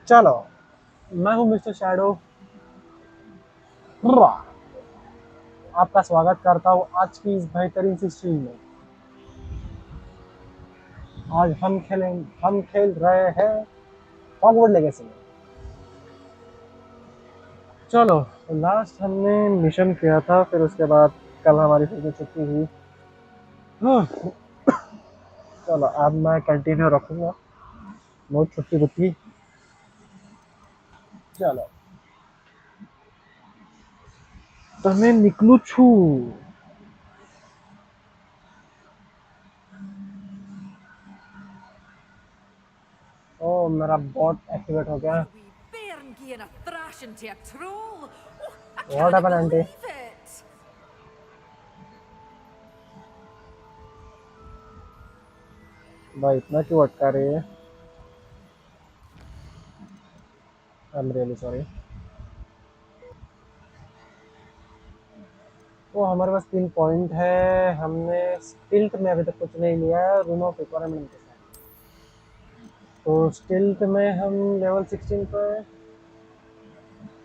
चलो, मैं हूँ मिस्टर शैडो, आपका स्वागत करता हूँ आज की इस बेहतरीन सी स्ट्रीम में। आज हम खेल रहे हैं हॉगवर्ट्स लेगेसी में। चलो, लास्ट हमने मिशन किया था, फिर उसके बाद कल हमारी फिर से छुट्टी हुई। चलो, अब मैं कंटिन्यू रखूँगा, बहुत छुट्टी बुट्टी। चलो, तो मैं निकलू छू। ओ, मेरा बॉट एक्टिवेट हो गया। What happened aunty? भाई इतना क्यों अटका रही है? I am really sorry. तो हमारे पास 3 पॉइंट है। हमने स्टिल्ट में अभी तक कुछ नहीं लिया है, रूम ऑफ रिक्वायरमेंट के साथ। तो स्टिल्ट में हम लेवल 16 पे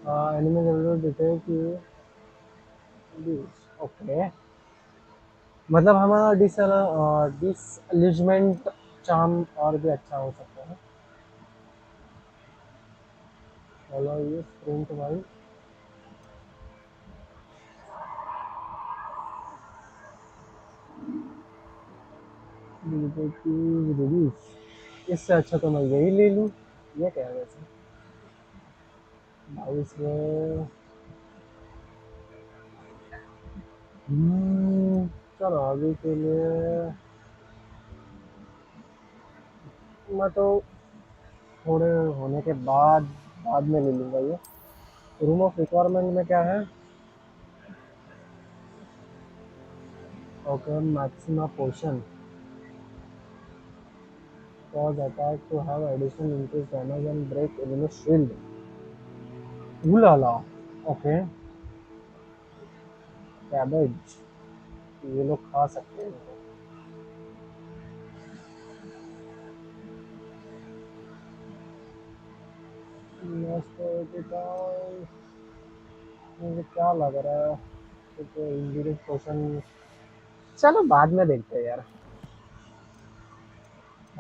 एनिमी लेवल डिटेल की। ओके, मतलब हमारा डिसलिजमेंट चार्म और भी अच्छा हो सकता है। चलो, ये प्रिंट भाई इससे अच्छा तो मैं यही ले लूँ। ये क्या है वैसे? 22 में चलो अभी के लिए मैं तो थोड़े होने के बाद में ले लूँगा ये। रूम ऑफ रिक्वायरमेंट में क्या है? Okay, maxima potion cause attack to have additional increased damage and break enemy shield. Ulala, okay, cabbage ये लोग खा सकते हैं। मुझे क्या लग रहा है कि इंजरी पोशन, चलो बाद में देखते हैं यार।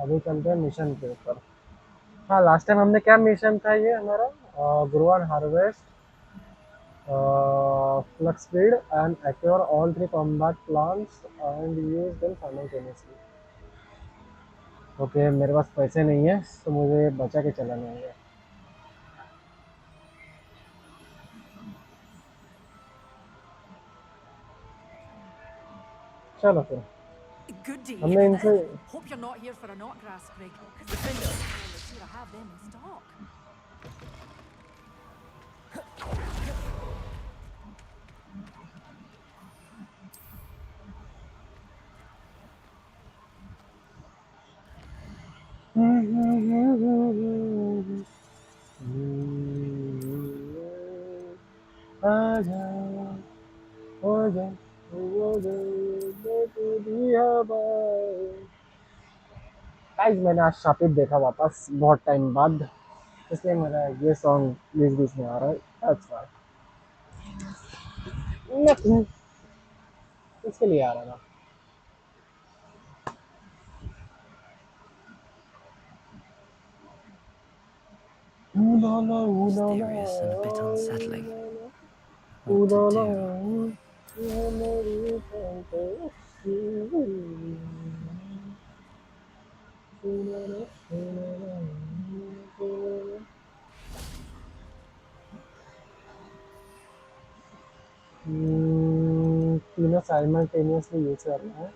अभी चलते हैं मिशन के ऊपर। हाँ, लास्ट टाइम हमने क्या मिशन था ये हमारा? गुरुवार harvest flux speed and acquire all 3 combat plants and use them simultaneously. Okay, मेरे पास पैसे नहीं है तो मुझे बचा के चलाना होगा। चलो फिर Good day. हमने इनसे Hope you're not here for a knotgrass sprig, because the Defenders are sure I have them in stock. आजा हो जा गाइस, मैंने आज शापित देखा वापस बहुत टाइम बाद, इसलिए मेरा ये सॉन्ग बीच बीच में आ रहा है। दैट्स व्हाई, नथिंग, इसके लिए आ रहा था। Mysterious and a bit unsettling. What to do? तीनों साइमल्टेनियसली यूज करना है।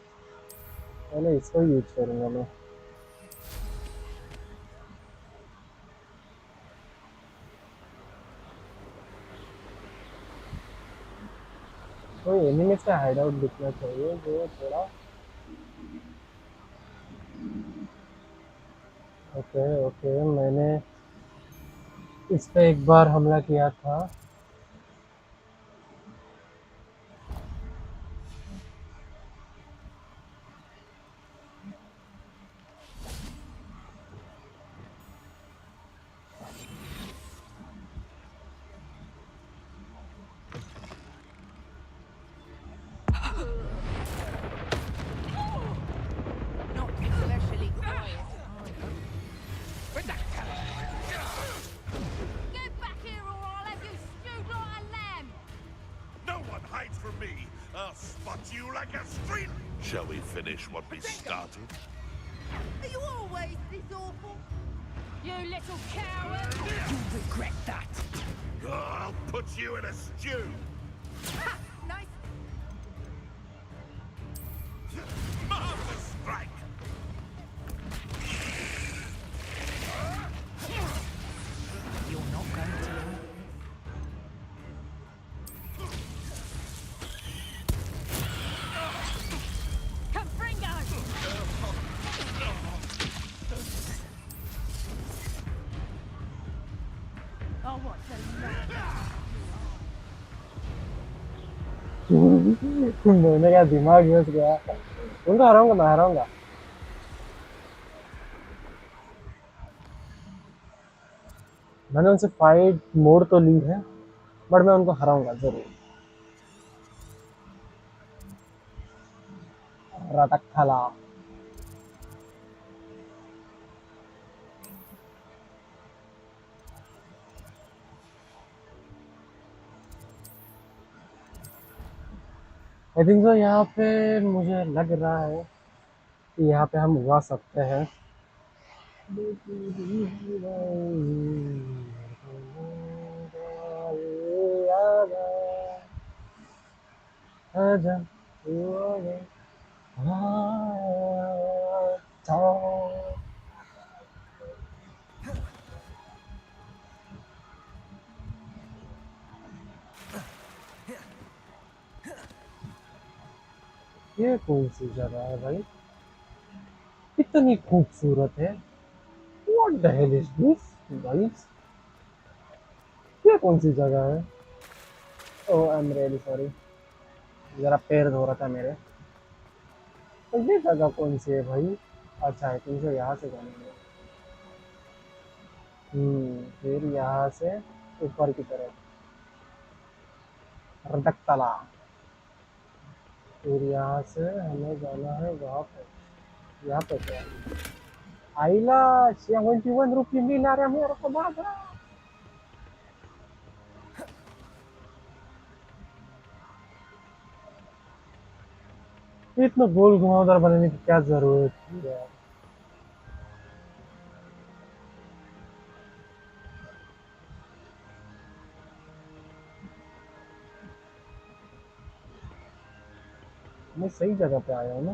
पहले इसको यूज करूंगा मैं। कोई एनिमीज का हाइड आउट दिखना चाहिए जो थोड़ा। ओके ओके, मैंने इस पे एक बार हमला किया था। spot you like a street. Shall we finish what we started? Are you always this awful? You little coward! You'll regret that. I'll put you in a stew. Ha! Nice. Master strike. You're not going to learn. Confringo! Oh, what's the मैंने क्या दिमाग घुस गया। उनको हराऊंगा, मैं हराऊंगा। मैंने उनसे fight मोड़ तो ली है, बट मैं उनको हराऊंगा जरूर। रटक थला। आई थिंक सो यहाँ पे मुझे लग रहा है कि यहाँ पे हम उगा सकते हैं। ये कौन सी जगह है भाई? कितनी खूबसूरत है। What the hell is this, guys? ये कौन सी जगह है? ओह, आई एम रियली सॉरी, जरा पैर धो रहा था मेरे। तो ये जगह कौन सी है भाई? अच्छा है, तुमसे यहाँ से जाना है। फिर यहाँ से ऊपर की तरफ रडकतला। फिर यहाँ से हमें जाना है वहाँ पे। यहाँ पे क्या? आइला 71 रुपये मिला रहा मेरे को बाबा। इतना गोल घुमावदार बनाने की क्या जरूरत थी यार? मैं सही जगह पे आया हूँ ना?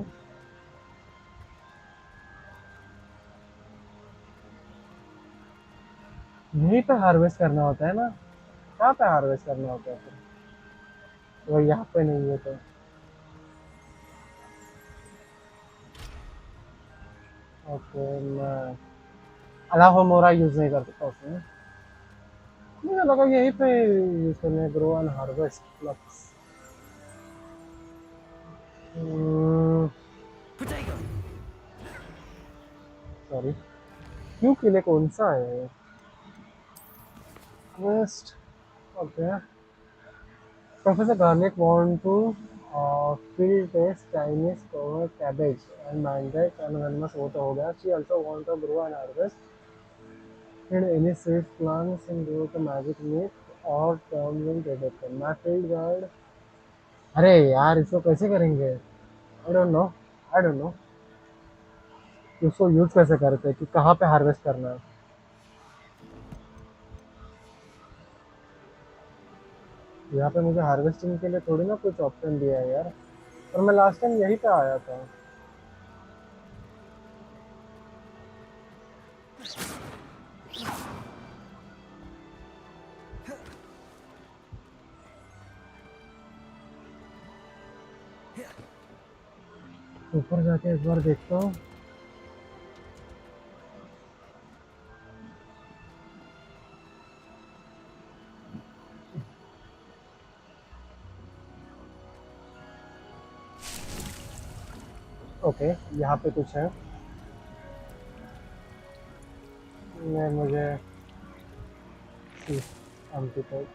यहीं पे हार्वेस्ट करना होता है ना? कहाँ पे हार्वेस्ट करना होता है फिर? तो यहाँ पे नहीं है तो ओके, मैं अलावा मोरा यूज नहीं कर सकता उसमें। मुझे लगा यहीं पे यूज करने grow and harvest flux. Potato. Sorry, क्यों के लिए कौन सा है? West. Okay, professor Garlick want to field test Chinese cover cabbage and mandate anonymous वो तो हो गया। She also want to grow and harvest and any seed plants and grow the magic meat or term will deduction my field guide। अरे यार, इसको कैसे करेंगे? I don't know उसको यूज कैसे करते हैं, कि कहाँ पे हार्वेस्ट करना है। यहाँ पे मुझे हार्वेस्टिंग के लिए थोड़ी ना कुछ ऑप्शन दिया है यार, और मैं लास्ट टाइम यहीं पे आया था। ऊपर जाके एक बार देखता हूँ। ओके, यहाँ पे कुछ है। मैं मुझे amplify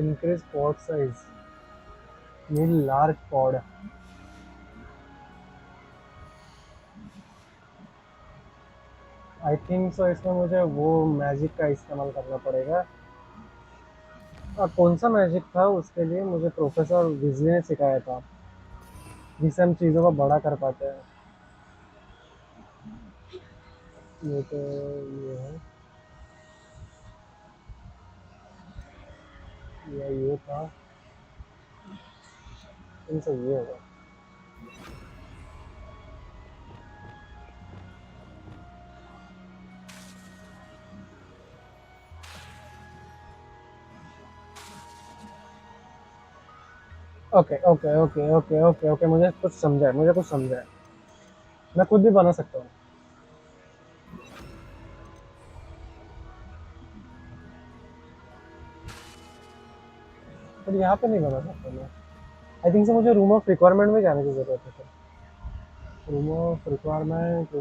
increase pod size, need large pod। आई थिंक सो इसमें मुझे वो मैजिक का इस्तेमाल करना पड़ेगा। और कौन सा मैजिक था उसके लिए मुझे प्रोफेसर विजली ने सिखाया था, जिससे हम चीज़ों को बड़ा कर पाते हैं। ये तो ये है, ये था, इनसे ये होगा। Okay okay okay okay okay okay, मुझे कुछ समझा है। मैं खुद भी बना सकता हूँ, पर यहाँ पे नहीं बना सकता मैं। आई थिंक से मुझे रूम ऑफ रिक्वायरमेंट में जाने की जरूरत है। Room of requirement,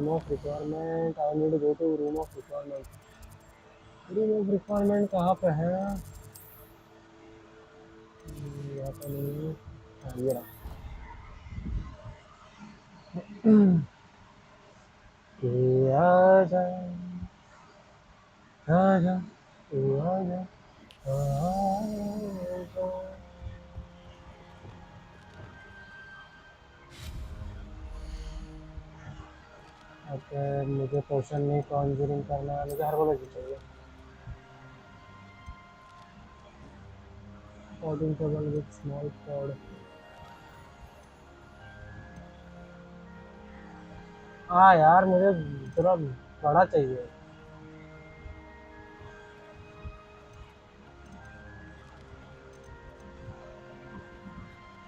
I need to go to room of requirement. Room of requirement कहाँ पे है? यहाँ पे नहीं है। हाँ, ये रहा। कि आजा आजा तू आजा आजा। ओके, मुझे पोशन नहीं कॉन्जरिंग करना है, मुझे हर्बोलॉजी चाहिए। Coding table with small code। हाँ यार, मुझे थोड़ा बड़ा चाहिए।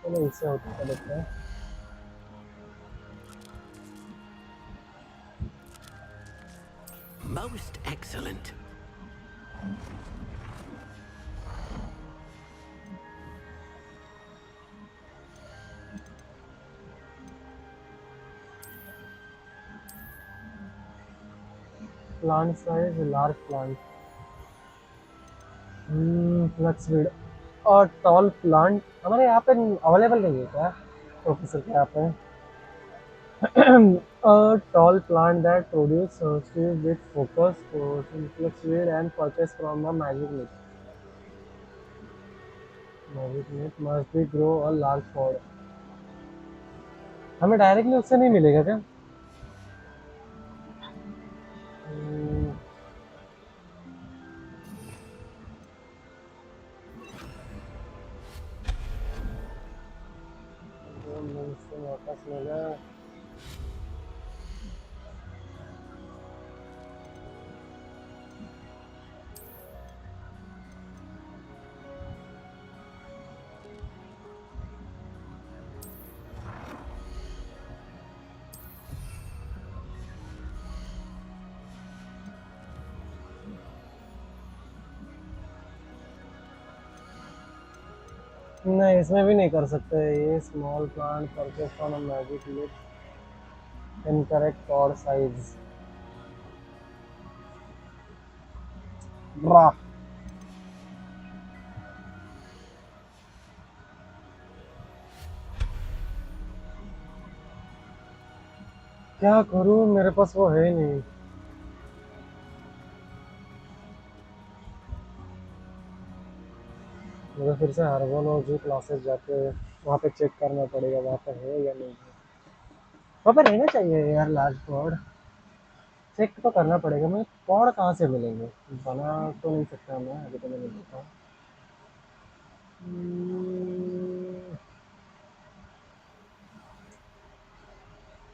चलो इससे होता है, देखते हैं। Most excellent. Plant size large plant, flux speed और टॉल प्लांट हमारे यहाँ पे अवेलेबल नहीं है क्या प्रोफेसर के यहाँ पे? A tall plant that produces seeds with focus, influx speed and purchase from a magic net. Magic net must be grow a large pod। हमें डायरेक्टली उससे नहीं मिलेगा क्या? हम्म, उससे वापस मिला। नहीं, इसमें भी नहीं कर सकते ये। Small plant purchase from a magic net, incorrect pod size. Bro, क्या करूँ, मेरे पास वो है ही नहीं। मुझे फिर से हर्बोलॉजी क्लासेस जाके वहाँ पे चेक करना पड़ेगा वहाँ पे है या नहीं है। वहाँ पे रहना चाहिए यार लार्ज पॉड। चेक तो करना पड़ेगा, मुझे पॉड कहाँ से मिलेंगे? बना तो नहीं सकता मैं, अभी तो मैंने देखा। हम्म,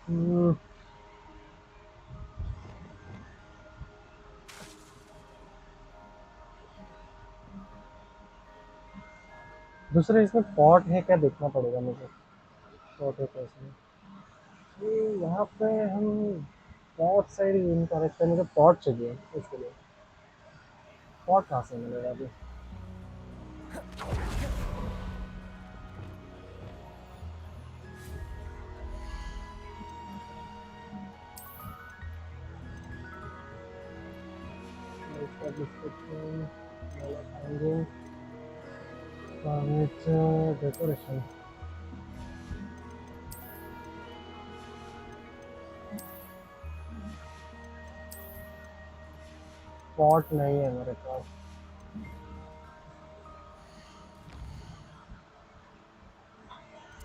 हम्म, दूसरे इसमें पॉट है क्या देखना पड़ेगा मुझे। पॉट है कैसे? यहाँ पे हम पॉट साइड इन करेक्ट है, मुझे पॉट चाहिए इसके लिए। पॉट कहाँ से मिलेगा अभी? इसका description finding, furniture decoration. Pot नहीं है मेरे पास।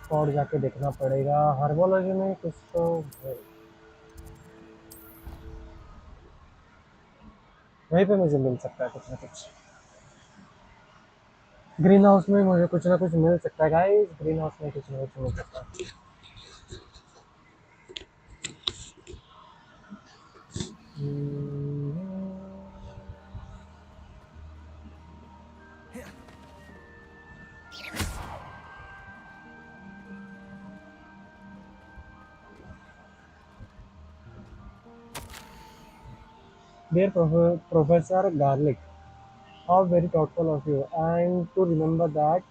पॉट जाके देखना पड़ेगा, हर्बोलॉजी में कुछ तो है। वहीं पे मुझे मिल सकता है कुछ ना कुछ। ग्रीन हाउस में मुझे कुछ ना कुछ मिल सकता है गाइस, ग्रीन हाउस में कुछ ना कुछ मिल सकता है। Dear Professor Garlic, how very thoughtful of you. And to remember that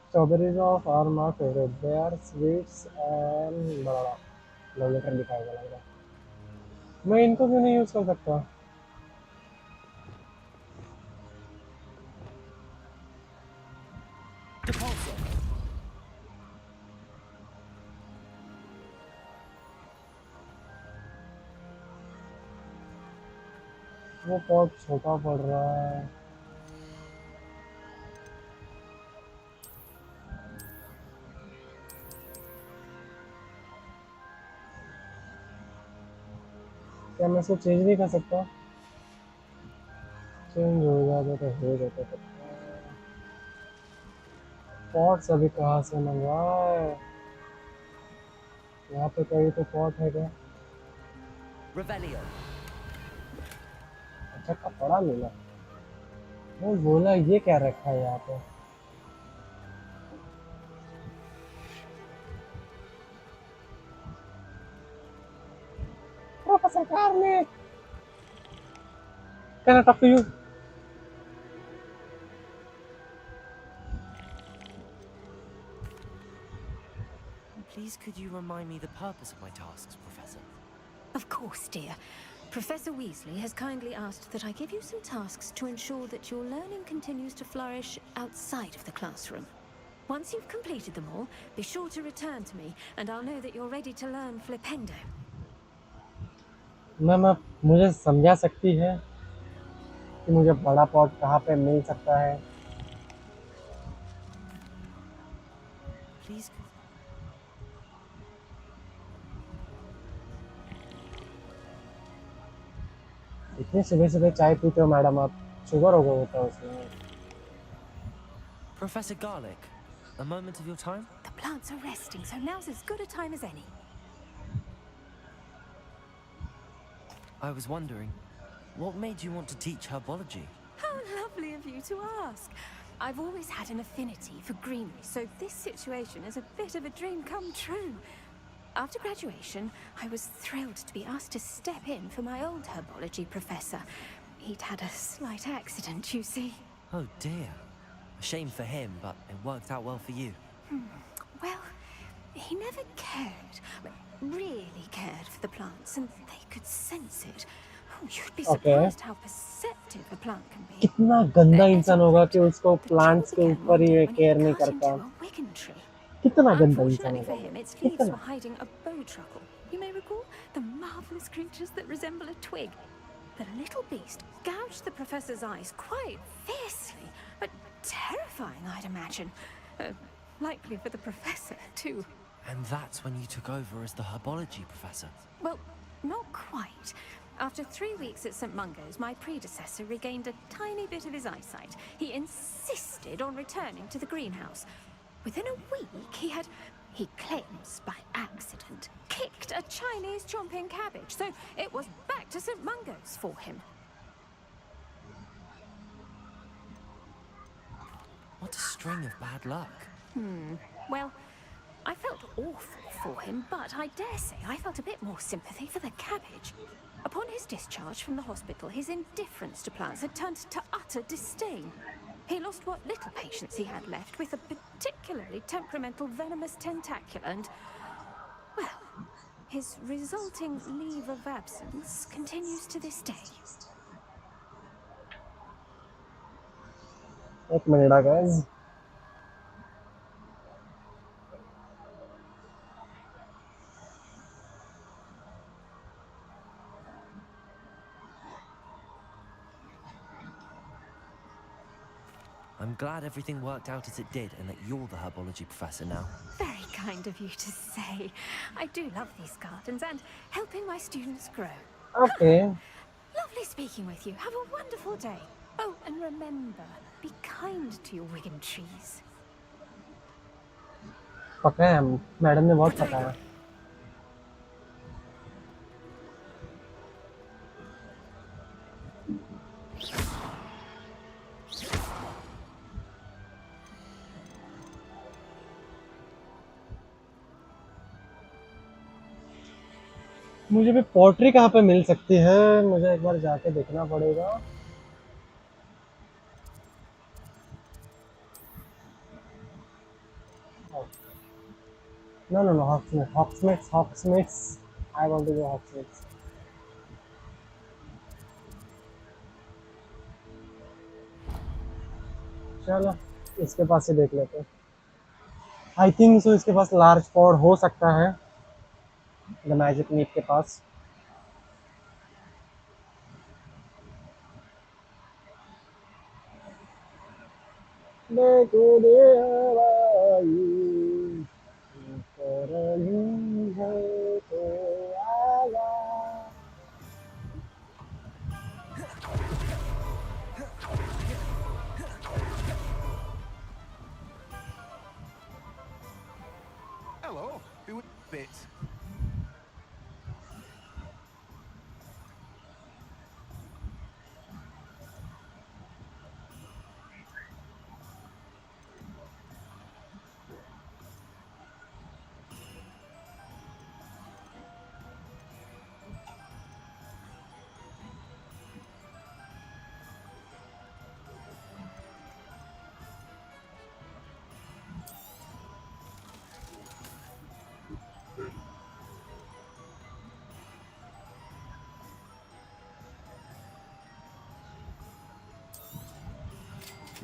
strawberries of are my favorite. They are sweets and blah blah. Love letter दिखाएगा लग रहा है। मैं इनको क्यों नहीं यूज कर सकता? Depulsor. वो बहुत छोटा पड़ रहा है। क्या मैं इसको चेंज नहीं कर सकता? चेंज हो जाता तो हो जाता तो। पॉट्स अभी कहाँ से मंगवाए? यहाँ पे कहीं तो पॉट है क्या? Revelio. अच्छा कपड़ा मिला। वो बोला ये क्या रखा है यहाँ पे? Professor Karnik, can I talk to you? Please could you remind me the purpose of my tasks, Professor? Of course, dear. Professor Weasley has kindly asked that I give you some tasks to ensure that your learning continues to flourish outside of the classroom. Once you've completed them all, be sure to return to me, and I'll know that you're ready to learn Flipendo. Ma'am आप मुझे समझा सकती है कि मुझे बड़ा pot कहाँ पे मिल सकता है? Please. इतनी सुबह सुबह चाय पीते हो मैडम आप? शुगर हो गया होता है उसमें। Professor Garlic, a moment of your time? The plants are resting, so now's as good a time as any. I was wondering, what made you want to teach herbology? How lovely of you to ask. I've always had an affinity for greenery, so this situation is a bit of a dream come true. After graduation, I was thrilled to be asked to step in for my old herbology professor. He'd had a slight accident, you see. Oh dear. A shame for him, but it worked out well for you. Well, he never cared, really cared for the plants, and they could sense it. Oh, you'd be surprised how perceptive a plant can be. कितना गंदा As a इंसान होगा कि result, उसको the plants trouble के began ऊपर one he day when he care नहीं cut करता। into a wigan tree. कितना गंदा इंसान Unfortunately होगा for वो? him, its leaves कितना? were hiding a bowtruckle. You may recall the marvelous creatures that resemble a twig. The little beast gouged the professor's eyes quite fiercely, but terrifying, I'd imagine. Likely for the professor, too. And that's when you took over as the herbology professor. Well, not quite. After 3 weeks at St. Mungo's, my predecessor regained a tiny bit of his eyesight. He insisted on returning to the greenhouse. Within a week, he claims by accident, kicked a Chinese chomping cabbage, so it was back to St. Mungo's for him. What a string of bad luck. Well, I felt awful for him, but I dare say I felt a bit more sympathy for the cabbage. Upon his discharge from the hospital, his indifference to plants had turned to utter disdain. He lost what little patience he had left with a particularly temperamental venomous tentacula and, well, his resulting leave of absence continues to this day. एक minute guys. I'm glad everything worked out as it did and that you're the herbology professor now. Very kind of you to say. I do love these gardens and helping my students grow. Okay. Lovely speaking with you. Have a wonderful day. Oh, and remember, be kind to your Wigan trees. पका है, madam ने बहुत पकाया. मुझे भी pottery कहाँ पे मिल सकती है, मुझे एक बार जाके देखना पड़ेगा. No, no, no, Hogsmeade. I want to go Hogsmeade. चलो, इसके पास से देख लेते हैं. आई थिंक सो इसके पास लार्ज पॉड हो सकता है, द मैजिक नीप के पास. देखो दे हवाई करनी है तो आजा. Hello, who would bit?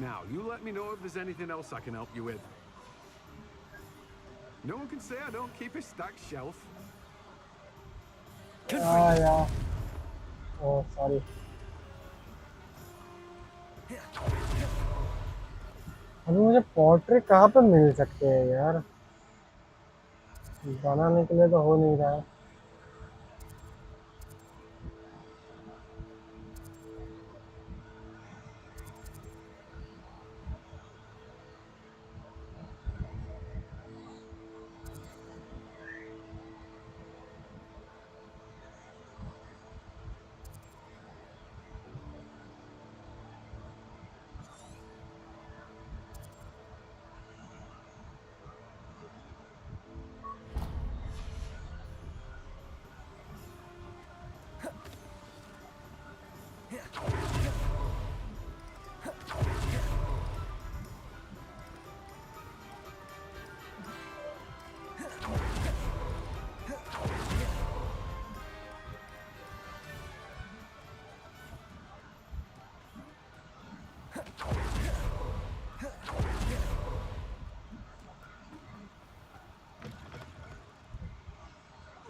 Now, you let me know if there's anything else I can help you with. No one can say I don't keep a stacked shelf. या ओह सॉरी. अभी मुझे पॉटरी कहाँ पे मिल सकते हैं यार, बनाने के लिए तो हो नहीं रहा है.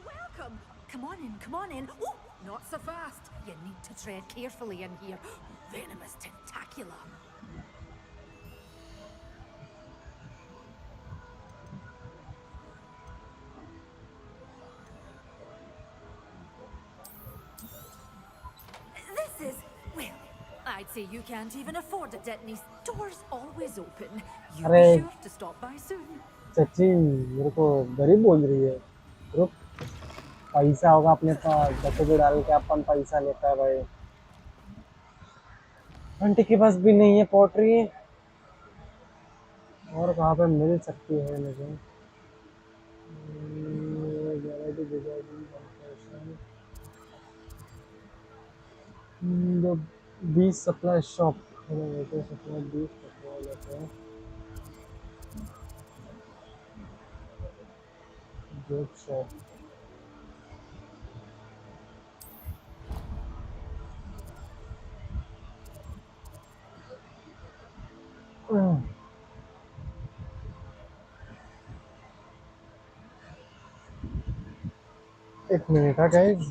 Welcome. Come on in, come on in. Oh, not so fast. You need to tread carefully in here. Venomous tentacula. This is, well, I'd say you can't even afford it, Detney's. Doors always open. You'll अरे be sure to stop by soon. सच्ची मेरे को गरीब बोल रही है. रुक, पैसा होगा अपने पास, डब्बे डाल के अपन पैसा लेता है भाई. आंटी के पास भी नहीं है पॉटरी, और कहाँ पे मिल सकती है मुझे. The beef supply shop. Supply beef supply लेते हैं. Good shop. एक मिनट है गाइस.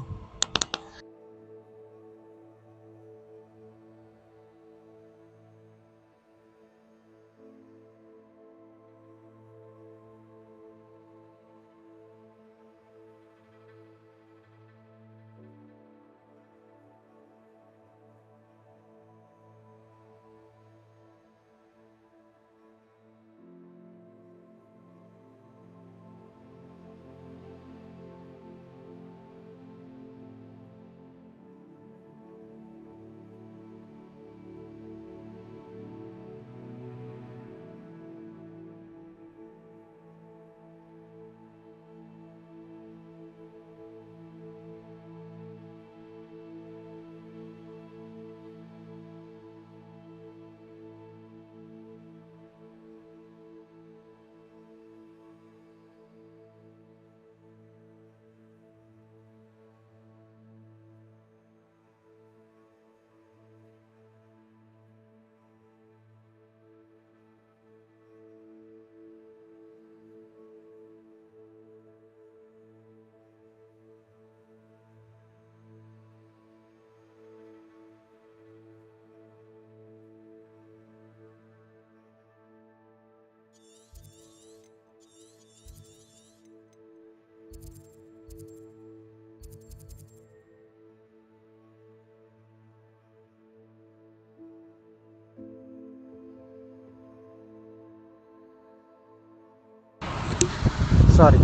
सॉरी।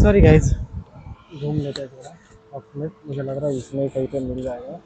सॉरी गाइस, घूम लेते हैं थोड़ा अपने, मुझे लग रहा है इसमें कहीं पे मिल जाएगा।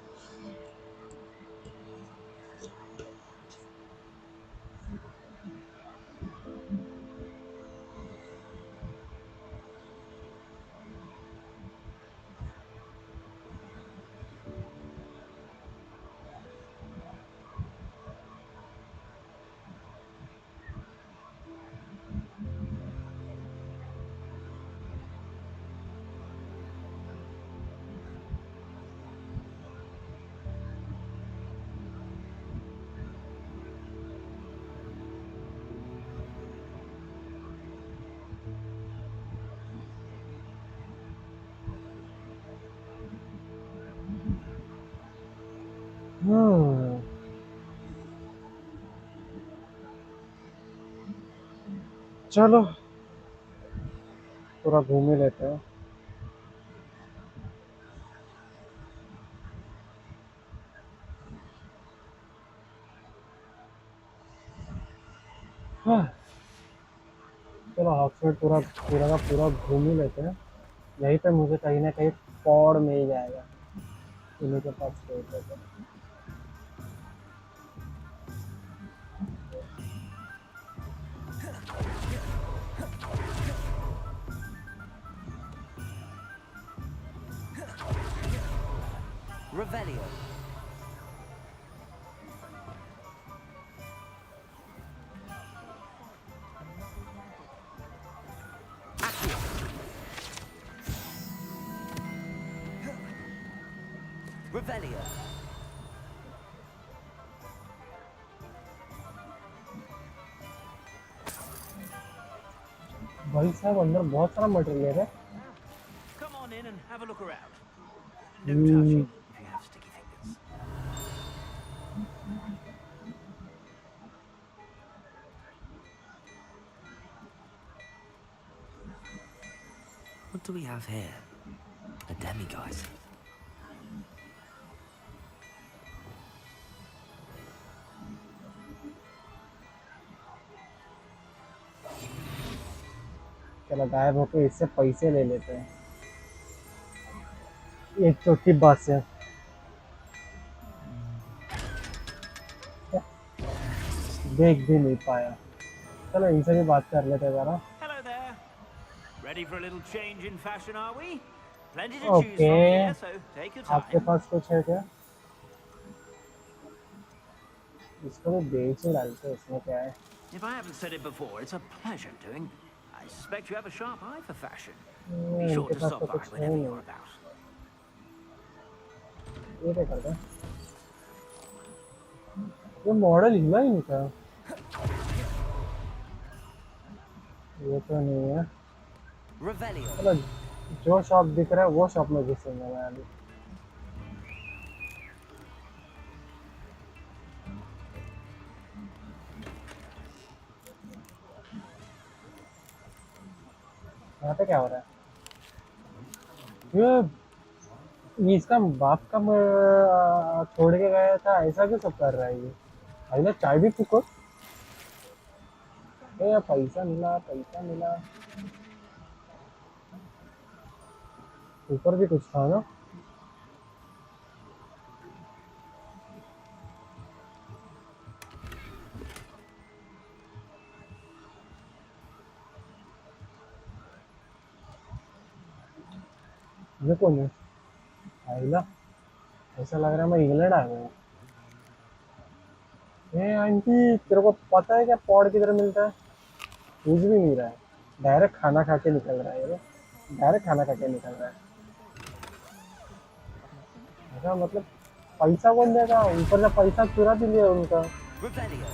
हम्म, चलो पूरा घूम ही लेते हैं। हाँ, चलो हॉक्सफोर्ड पूरा पूरा का पूरा घूम ही लेते हैं। यहीं पे मुझे कहीं ना कहीं पॉड मिल जाएगा, इन्हीं के पास छोड़ देते हैं। Revelio. Accio. Revelio. भाई साहब अंदर बहुत सारा मटेरियल है। Come on in and have a look around. No hmm, touching if you have sticky fingers. What do we have here? A demiguise. चलो गायब होके इससे पैसे ले लेते हैं, एक चोटी बात से। देख भी नहीं पाया। चलो इनसे भी बात कर लेते हैं जरा। Hello there. Ready for a little change in fashion, are we? Plenty to choose okay, from here, so take your आपके time. पास कुछ है क्या? इसको भी बेच ही डालते हैं, इसमें क्या है। If I haven't said it before, it's a pleasure doing. I suspect you have a sharp eye for fashion. Be sure इनके to पास तो stop by कुछ है whenever नहीं। you're about. ये क्या करता है? ये मॉडल हिला ही नहीं था। ये तो नहीं है। Revelio. चलो जो शॉप दिख रहा है वो शॉप में घुसेंगे मैं अभी। यहाँ पे क्या हो रहा है? ये इसका बाप का छोड़ के गया था, ऐसा क्यों सब कर रहा है ये? भाई ना चाय भी फूको। ए पैसा मिला, पैसा मिला। ऊपर भी कुछ था ना? ये कौन है? आइला, ऐसा लग रहा है मैं इंग्लैंड आ गया हूँ। ए आंटी, तेरे को पता है क्या पॉड किधर मिलता है? कुछ भी नहीं रहा है, डायरेक्ट खाना खा के निकल रहा है ये। डायरेक्ट खाना खा के निकल रहा है। ऐसा मतलब पैसा कौन देगा? ऊपर से पैसा चुरा भी लिया उनका। Revelio.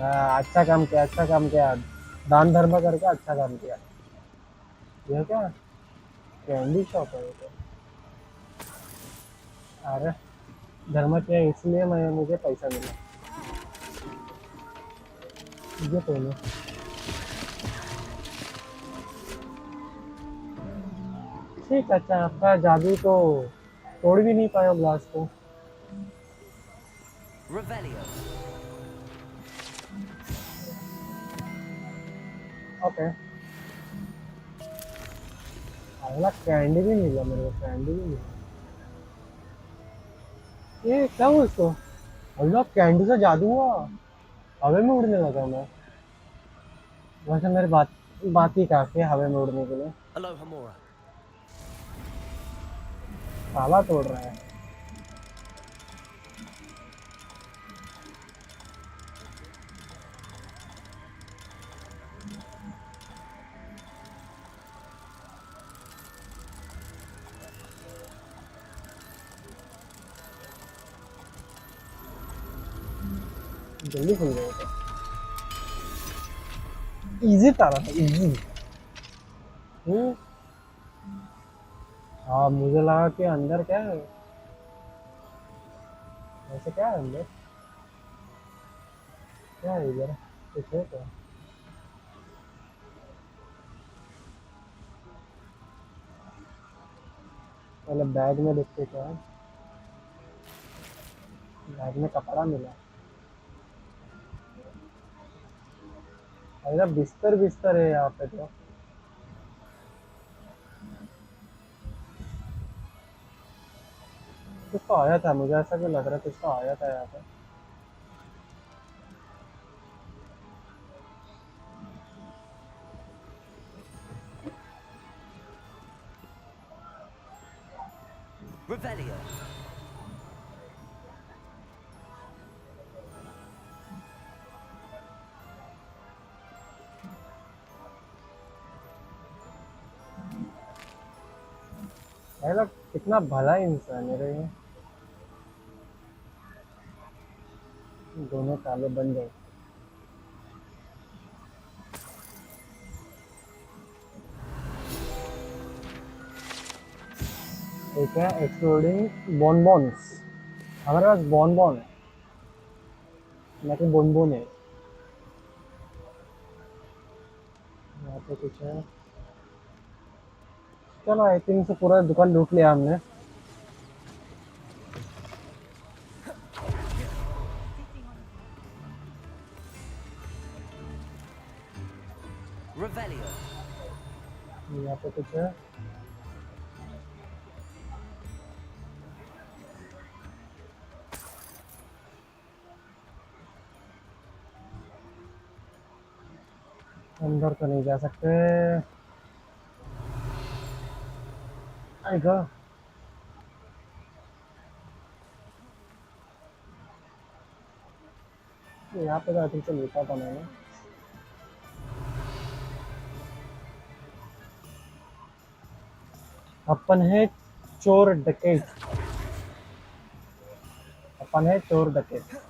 अच्छा काम किया, अच्छा काम किया। दान धर्म करके अच्छा काम किया। यह क्या कैंडी शॉप है ये तो? अरे धर्म किया इसलिए मुझे पैसा मिला। ये पहले ठीक है। अच्छा आपका जादू तो तोड़ भी नहीं पाया ग्लास को। Revelio. ओके। अगला कैंडी भी मिला मेरे को, कैंडी भी मिला। ये क्या हुआ इसको? अगला कैंडी से जादू हुआ, हवा में उड़ने लगा मैं। वैसे मेरी बात ही काफी है हवा में उड़ने के लिए। Aloha Mora. ताला तोड़ रहा है। जल्दी खुल गया था। इजी ताला था, इजी। हाँ मुझे लगा कि अंदर क्या है। वैसे क्या है अंदर? क्या है इधर? कुछ है क्या? पहले बैग में देखते क्या है। बैग में कपड़ा मिला। अरे बिस्तर बिस्तर है यहाँ पे तो। कुछ तो आया था, मुझे ऐसा क्यों लग रहा है कुछ तो आया था यहाँ पे। Revelio. पहला कितना भला इंसान है रे ये। दोनों ताले बन गए। एक है एक्सप्लोडिंग बॉनबॉन्स। हमारे पास बॉनबॉन है, ना कि बोनबोन है। यहाँ पे कुछ है। चलो आई थिंक से पूरा दुकान लूट लिया हमने। Revelio. यहाँ पे कुछ है। अंदर तो नहीं जा सकते। आएगा। यहाँ पे तो आई थिंक से लिखा था मैंने। अपन है चोर डकैत। अपन है चोर डकैत।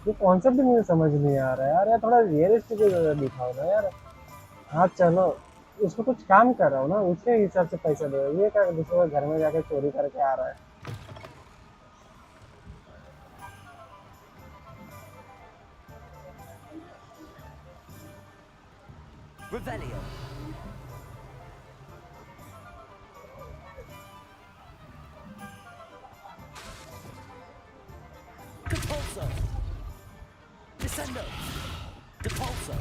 ये कॉन्सेप्ट भी मुझे समझ नहीं आ रहा है यार। यार थोड़ा रियलिस्टिक दिखाओ ना यार। हाँ चलो, उसको कुछ काम कर रहा हूँ ना, उसके हिसाब से पैसा दो। ये क्या दूसरे के घर में जाके चोरी करके आ रहा है। Revelio. Depulso. Descendo. Depulso.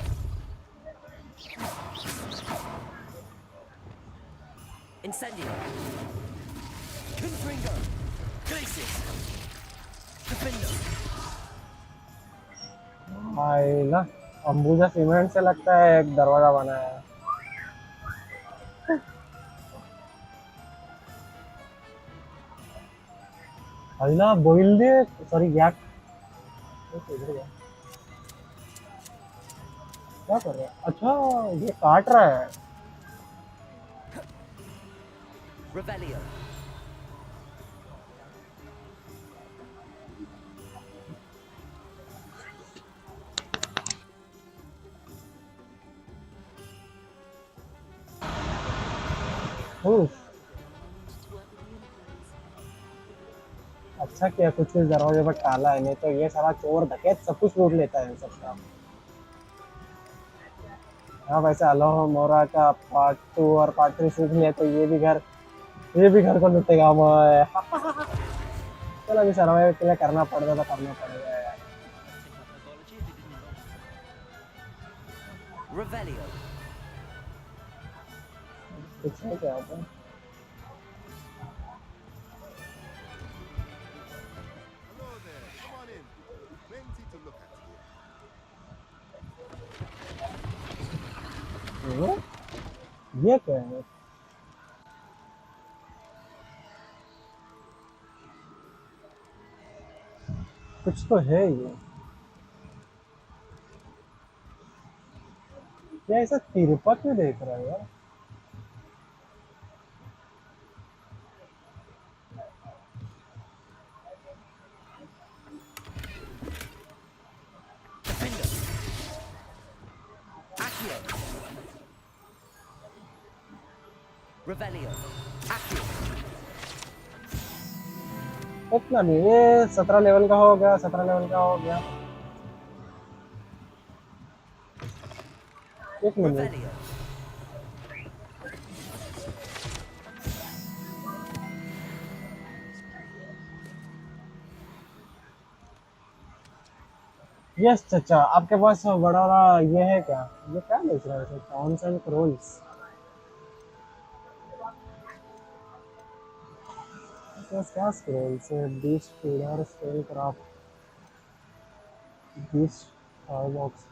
Incendio. Confringo. Glacis. Defendo. भाई ना अंबुजा सीमेंट से लगता है एक दरवाजा बनाया है। भाई ना बॉइल दे, सॉरी गैक। इधर गया। क्या कर रहा है? अच्छा ये काट रहा है। Revelio. उफ, अच्छा किया कुछ कुछ दरवाजे पर ताला है, नहीं तो ये सारा चोर डकैत सब कुछ लूट लेता है इन सबका। हाँ वैसे अलोहा मोरा का पार्ट 2 और पार्ट 3 सीख लिया तो ये भी घर को लूटेगा मैं। चलो अभी सर्वाइव के लिए करना पड़ेगा तो करना पड़ेगा यार। Revelio. कुछ है क्या होता है? Hello there. Come on in. Plenty to look at here. ये क्या है? कुछ तो है ये। क्या ऐसा तिरुपति में देख रहा है यार? Defender. Accio. Revelio. Accio. इतना नहीं, ये 17 लेवल का हो गया, 17 लेवल का हो गया। एक मिनट। Revelio. यस चाचा, आपके पास बड़ा वाला ये है क्या? ये क्या बेच रहा है? Tomes and scrolls. क्या स्क्रोल्स है? Beast feeder, spellcraft, beast toy box.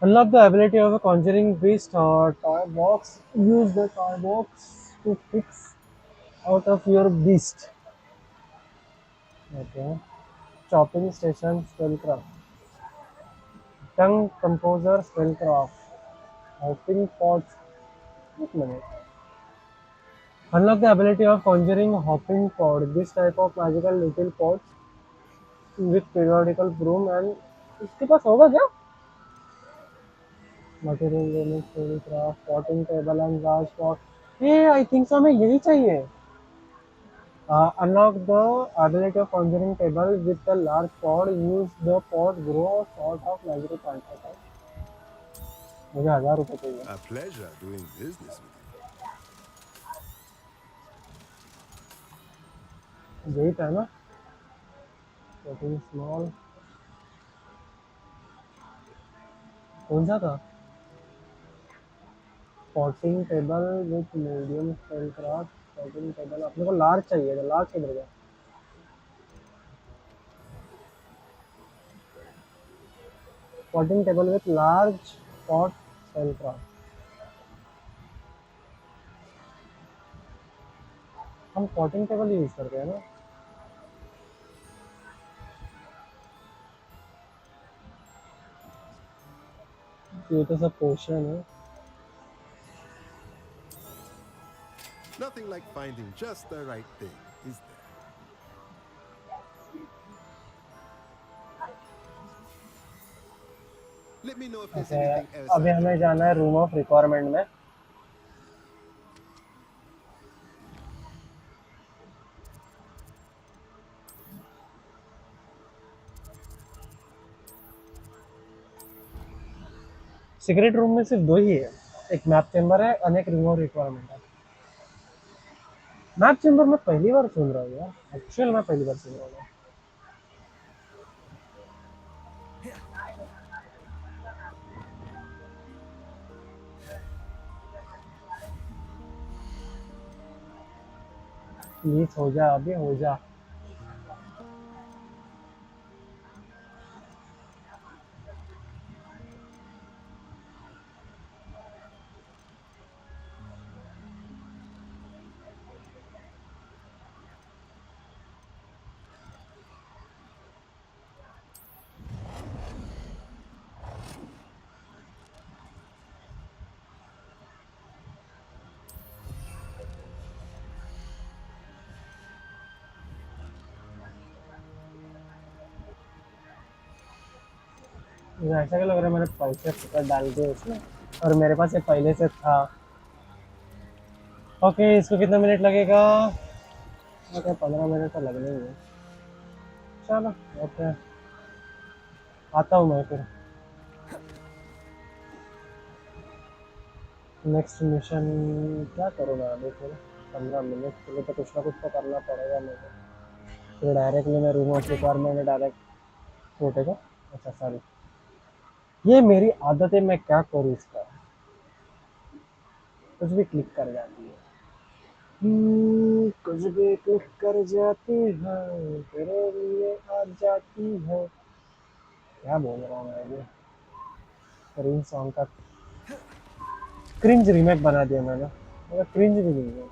Unlock the ability of a conjuring beast or toy box. Use the toy box to fix out of your beast. Okay. Chopping station spellcraft. Tongue composer spellcraft. Hopping pots. Wait a minute. Unlock the ability of conjuring hopping pod. This type of magical little pods with periodical broom and इसके पास होगा क्या? Material limit spellcraft. Potting table and large pot. Hey, I think so हमें यही चाहिए. Unlock the ability of conjuring table with a large pod. Use the pod grow sort of magical plant. मुझे 1000 रुपए चाहिए। A pleasure doing business with यही था ना? Getting small। कौन सा था? Potting table with medium spellcraft। Potting table अपने को लार्ज चाहिए था, लार्ज किधर गया? Potting table with large pot spellcraft। हम potting table यूज करते हैं ना? ये तो सब पोशन है। Nothing like finding just the right thing, is there? Let me know if there's Okay, anything else अभी I हमें can do. जाना है रूम ऑफ रिक्वायरमेंट में। सीक्रेट रूम में सिर्फ 2 ही है, एक मैप चेम्बर है और एक रूम ऑफ रिक्वायरमेंट है। मैप चेम्बर में पहली बार सुन रहा हूँ यार, एक्चुअल में पहली बार सुन रहा हूँ। प्लीज हो जा, अभी हो जा। मुझे ऐसा क्या लग रहा है मैंने पैसे फुकट डाल दिए उसमें, और मेरे पास ये पहले से था। ओके, इसको कितना मिनट लगेगा? ओके 15 मिनट तो लगने ही है। चलो ओके, आता हूँ मैं फिर। नेक्स्ट मिशन क्या करूँ मैं अभी फिर? 15 मिनट के लिए तो कुछ ना कुछ तो करना पड़ेगा मुझे। फिर डायरेक्टली मैं रूम ऑफ रिक्वायरमेंट डायरेक्ट टूटेगा। अच्छा सॉरी, ये मेरी आदत है, मैं क्या करूँ इसका, कुछ भी क्लिक कर जाती है। कुछ भी क्लिक कर जाती है, तेरे लिए आ जाती है। क्या बोल रहा हूँ मैं अभी? क्रिंज सॉन्ग का क्रिंज रीमेक बना दिया मैंने, मगर क्रिंज भी नहीं है,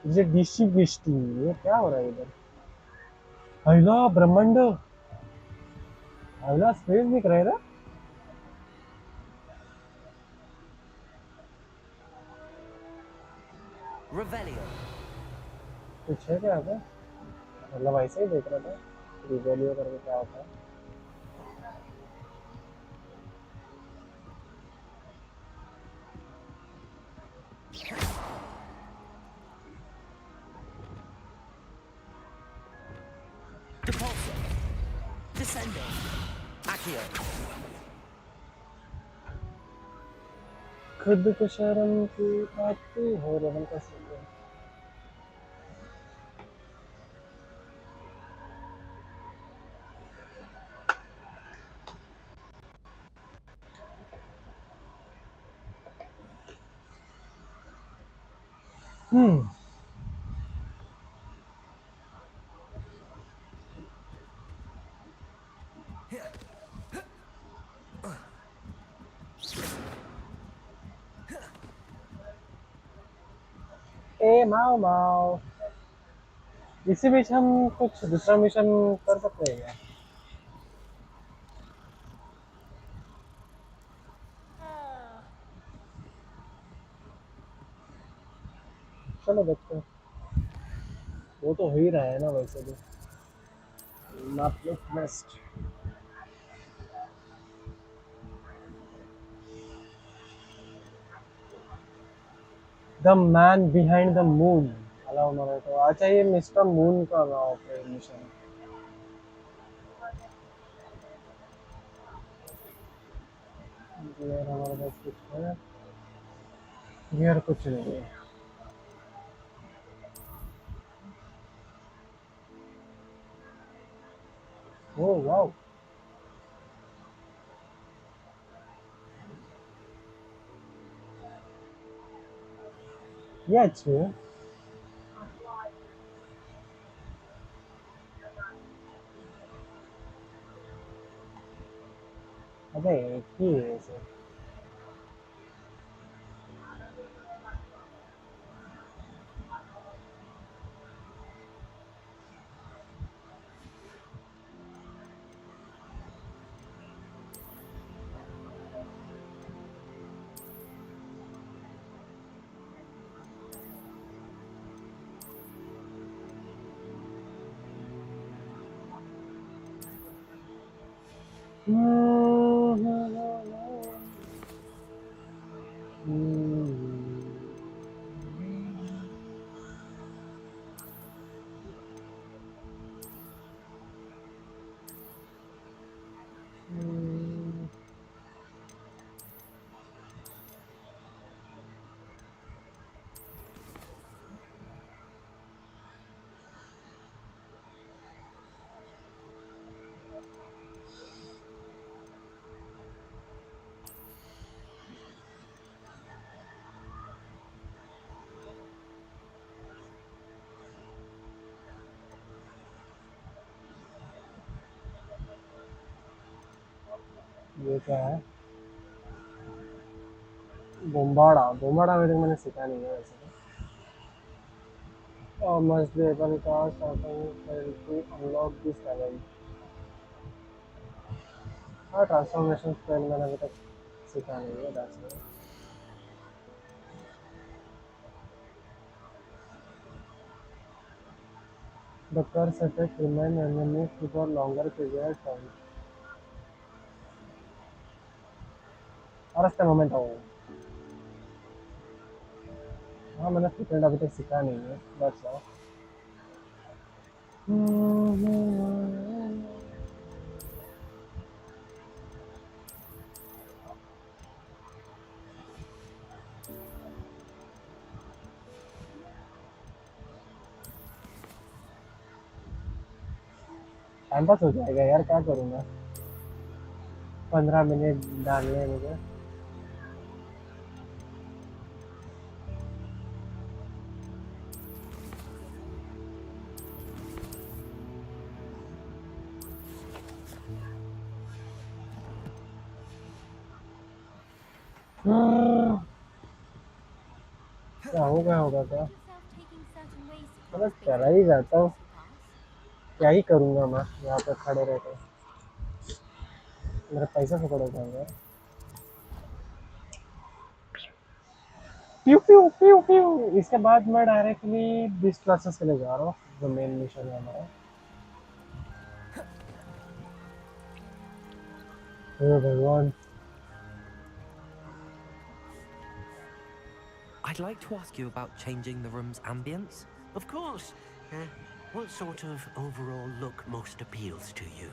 मुझे डिशी बिस्टी। ये क्या हो रहा है इधर? अहिला ब्रह्मांड, अहिला स्पेस दिख रहा है ना? Revelio. कुछ है क्या आगे? मतलब ऐसे ही देख रहा था, रिवेलियो करके क्या होता है। Depulso. Descendo. Accio. खुद को शर्म की आती है रहन का सीन। हम्म। ए माओ माओ, इसी बीच हम कुछ दूसरा मिशन कर सकते हैं क्या? चलो देखते हैं, वो तो हो ही रहा है ना वैसे भी। Not next, the man behind the moon allow मरे तो। अच्छा ये मिस्टर मून का नाम है मिशन। यार हमारे पास कुछ है यार? कुछ नहीं है। ओ वाओ, ये अच्छी है। अबे एक ही है इसे। ये क्या है? बोम्बाड़ा, बोम्बाड़ा मैंने सीखा नहीं है वैसे तो। मस्ट बी एबल का टू अनलॉक दिस टैलेंट। हाँ ट्रांसफॉर्मेशन स्पेल मैंने अभी तक सीखा नहीं है, that's why. The curse affect remind enemies for longer period of time. और इसका मोमेंट हो। हाँ मैंने फ्रिक्वेंट अभी तक सीखा नहीं है, दैट्स ऑल। टाइम पास हो जाएगा यार, क्या करूँगा? 15 मिनट डालने हैं मुझे। क्या होगा क्या? मैं चला ही जाता हूँ। क्या ही करूँगा मैं यहाँ पे खड़े रह के? मेरा पैसा फुकड़ हो जाएगा। प्यू प्यू प्यू प्यू। इसके बाद मैं डायरेक्टली बीस क्लासेस के लिए जा रहा हूँ, जो मेन मिशन है हमारा। हे भगवान। I'd like to ask you about changing the room's ambience. Of course. What sort of overall look most appeals to you?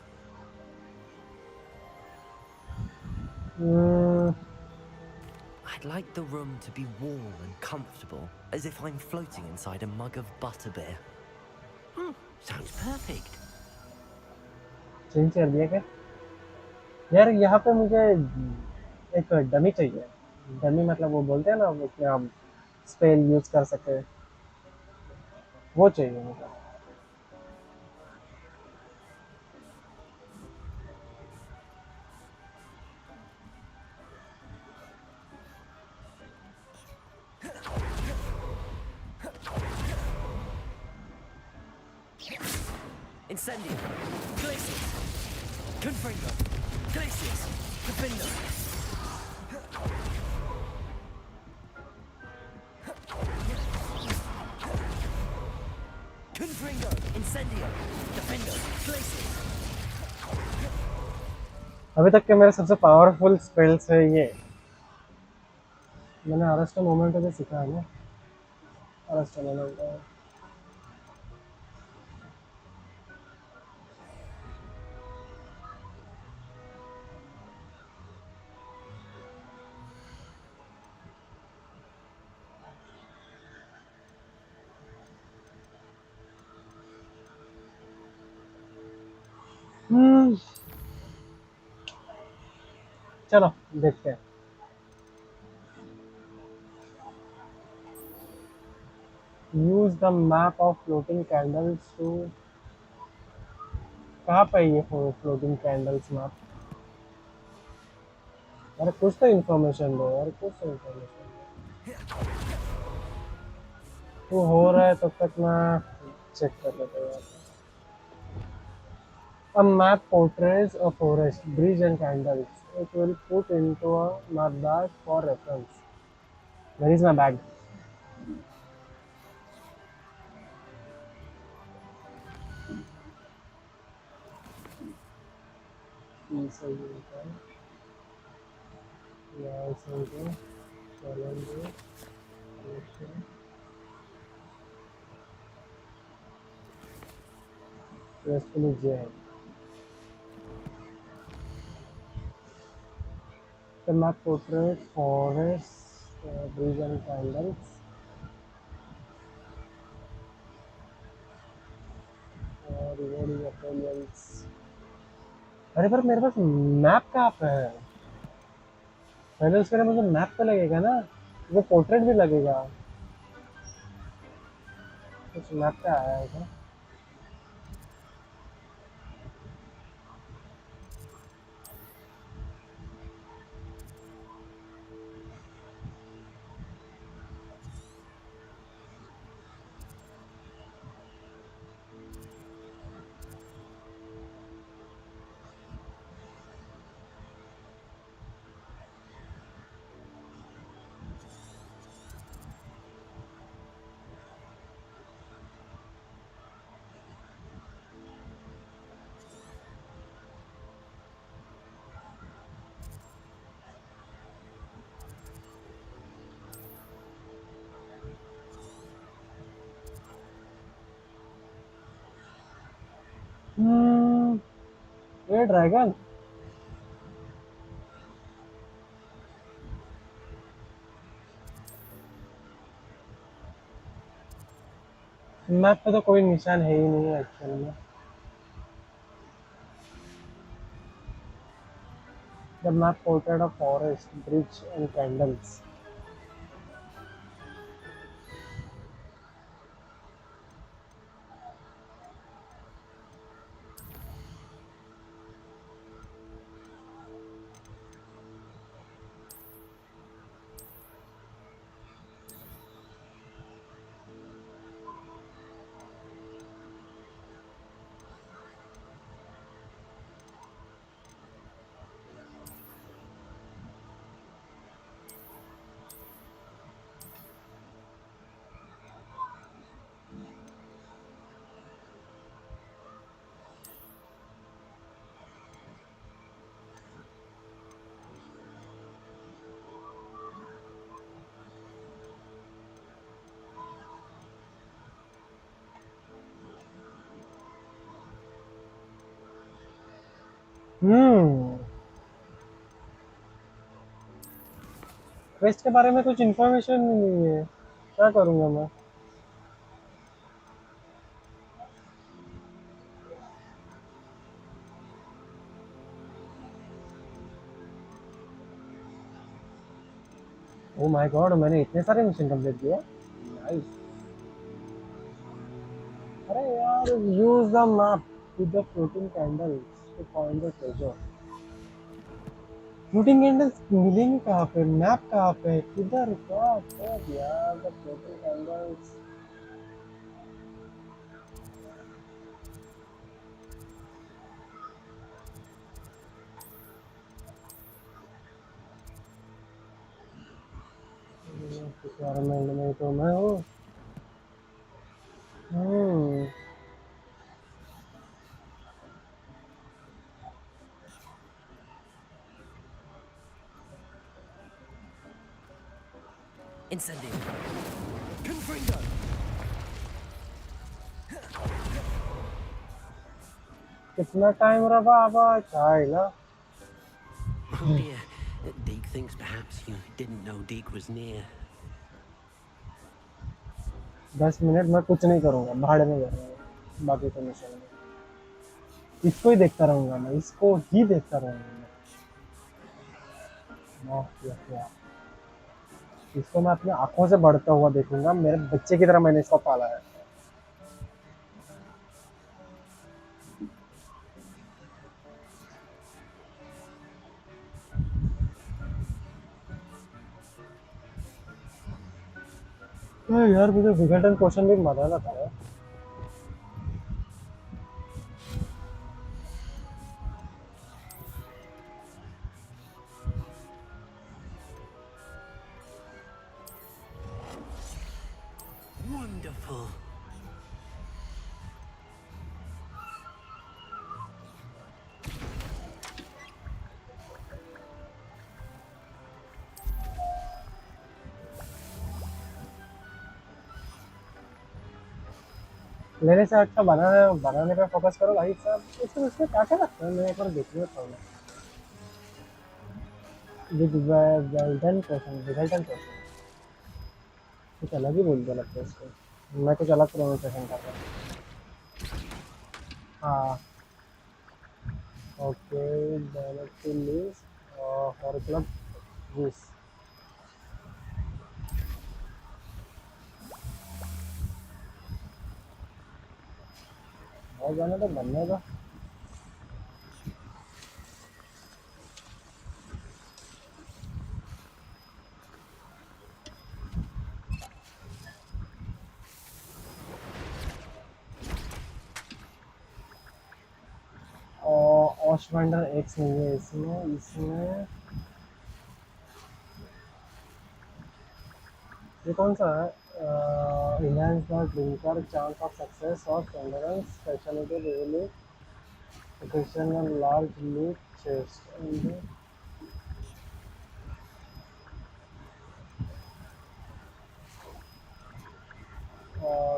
I'd like the room to be warm and comfortable, as if I'm floating inside a mug of butterbeer. Sounds perfect. Change कर दिया क्या? यार यहाँ पे मुझे एक dummy चाहिए। Dummy मतलब वो बोलते हैं ना, वो कि हम स्पेल यूज कर सके, वो चाहिए मुझे। Incendio. Glaciers. Confringo. Glaciers. Defindo. Confringo. Incendio. Defindo. Glaciers. अभी तक के मेरे सबसे पावरफुल स्पेल्स है ये। मैंने अरेस्ट मोमेंट भी सीखा है ना। Arrest moment. चलो देखते हैं। Use the map of floating candles to. कहाँ पे ये फ्लोटिंग कैंडल्स मैप? अरे कुछ तो इन्फॉर्मेशन दो यार, कुछ तो इन्फॉर्मेशन दो। वो हो रहा है तब तक मैं चेक कर लेता हूँ। A map portrays a forest, bridge and candles. It will put into a map bag for reference. Where is my bag? Yes, I will. Yes, I will. Calendar. Collection. Restfully J. The map portrays forest, bridge and candles. Rewarding opinions. अरे पर मेरे पास map कहाँ पे है? पहले उसके लिए मुझे मैप तो लगेगा ना, वो पोर्ट्रेट भी लगेगा। कुछ मैप पे आया है क्या? ओके ड्रैगन मैप पे तो कोई निशान है ही नहीं एक्चुअल में the map portrait of forest bridge and candles quest के बारे में कुछ इन्फॉर्मेशन नहीं है क्या करूँगा मैं ओ माय गॉड मैंने इतने सारे मिशन कंप्लीट किए नाइस अरे यार use the map with the floating candles to find the treasure floating candles मिलेंगे कहाँ पे मैप कहाँ पे है? किधर क्या क्या यार द फ्लोटिंग कैंडल्स रिक्वायरमेंट में तो मैं हूँ हम्म Incendio. Confringo. कितना टाइम रहा बाबा चाइला Oh dear. Deke thinks perhaps you didn't know Deke was near. 10 minute मैं कुछ नहीं करूँगा भाड़ में करूँगा बाकी तो मिशन में इसको ही देखता रहूँगा मैं इसको ही देखता रहूँगा मैं क्या इसको मैं अपनी आंखों से बढ़ता हुआ देखूंगा मेरे बच्चे की तरह मैंने इसको पाला है यार मुझे विघटन क्वेश्चन भी मजा आता है Wonderful. लेने से अच्छा बनाने पे फोकस करो भाई साहब इसमें इसमें क्या क्या लगता है मैं एक बार देखने था विघटन क्वेश्चन कुछ अलग ही बोल दिया लगता है इसको मैं कुछ अलग प्रोनाउंसिएशन कर रहा हूँ हाँ ओके डायरेक्टली लिस्ट और क्लब दिस और जाने तो बनने का और ऑशवेंडर एक्स नहीं है इसमें इसमें ये कौन सा है enhance the drinker chance of success of endurance specialty really occasion and large loot chest and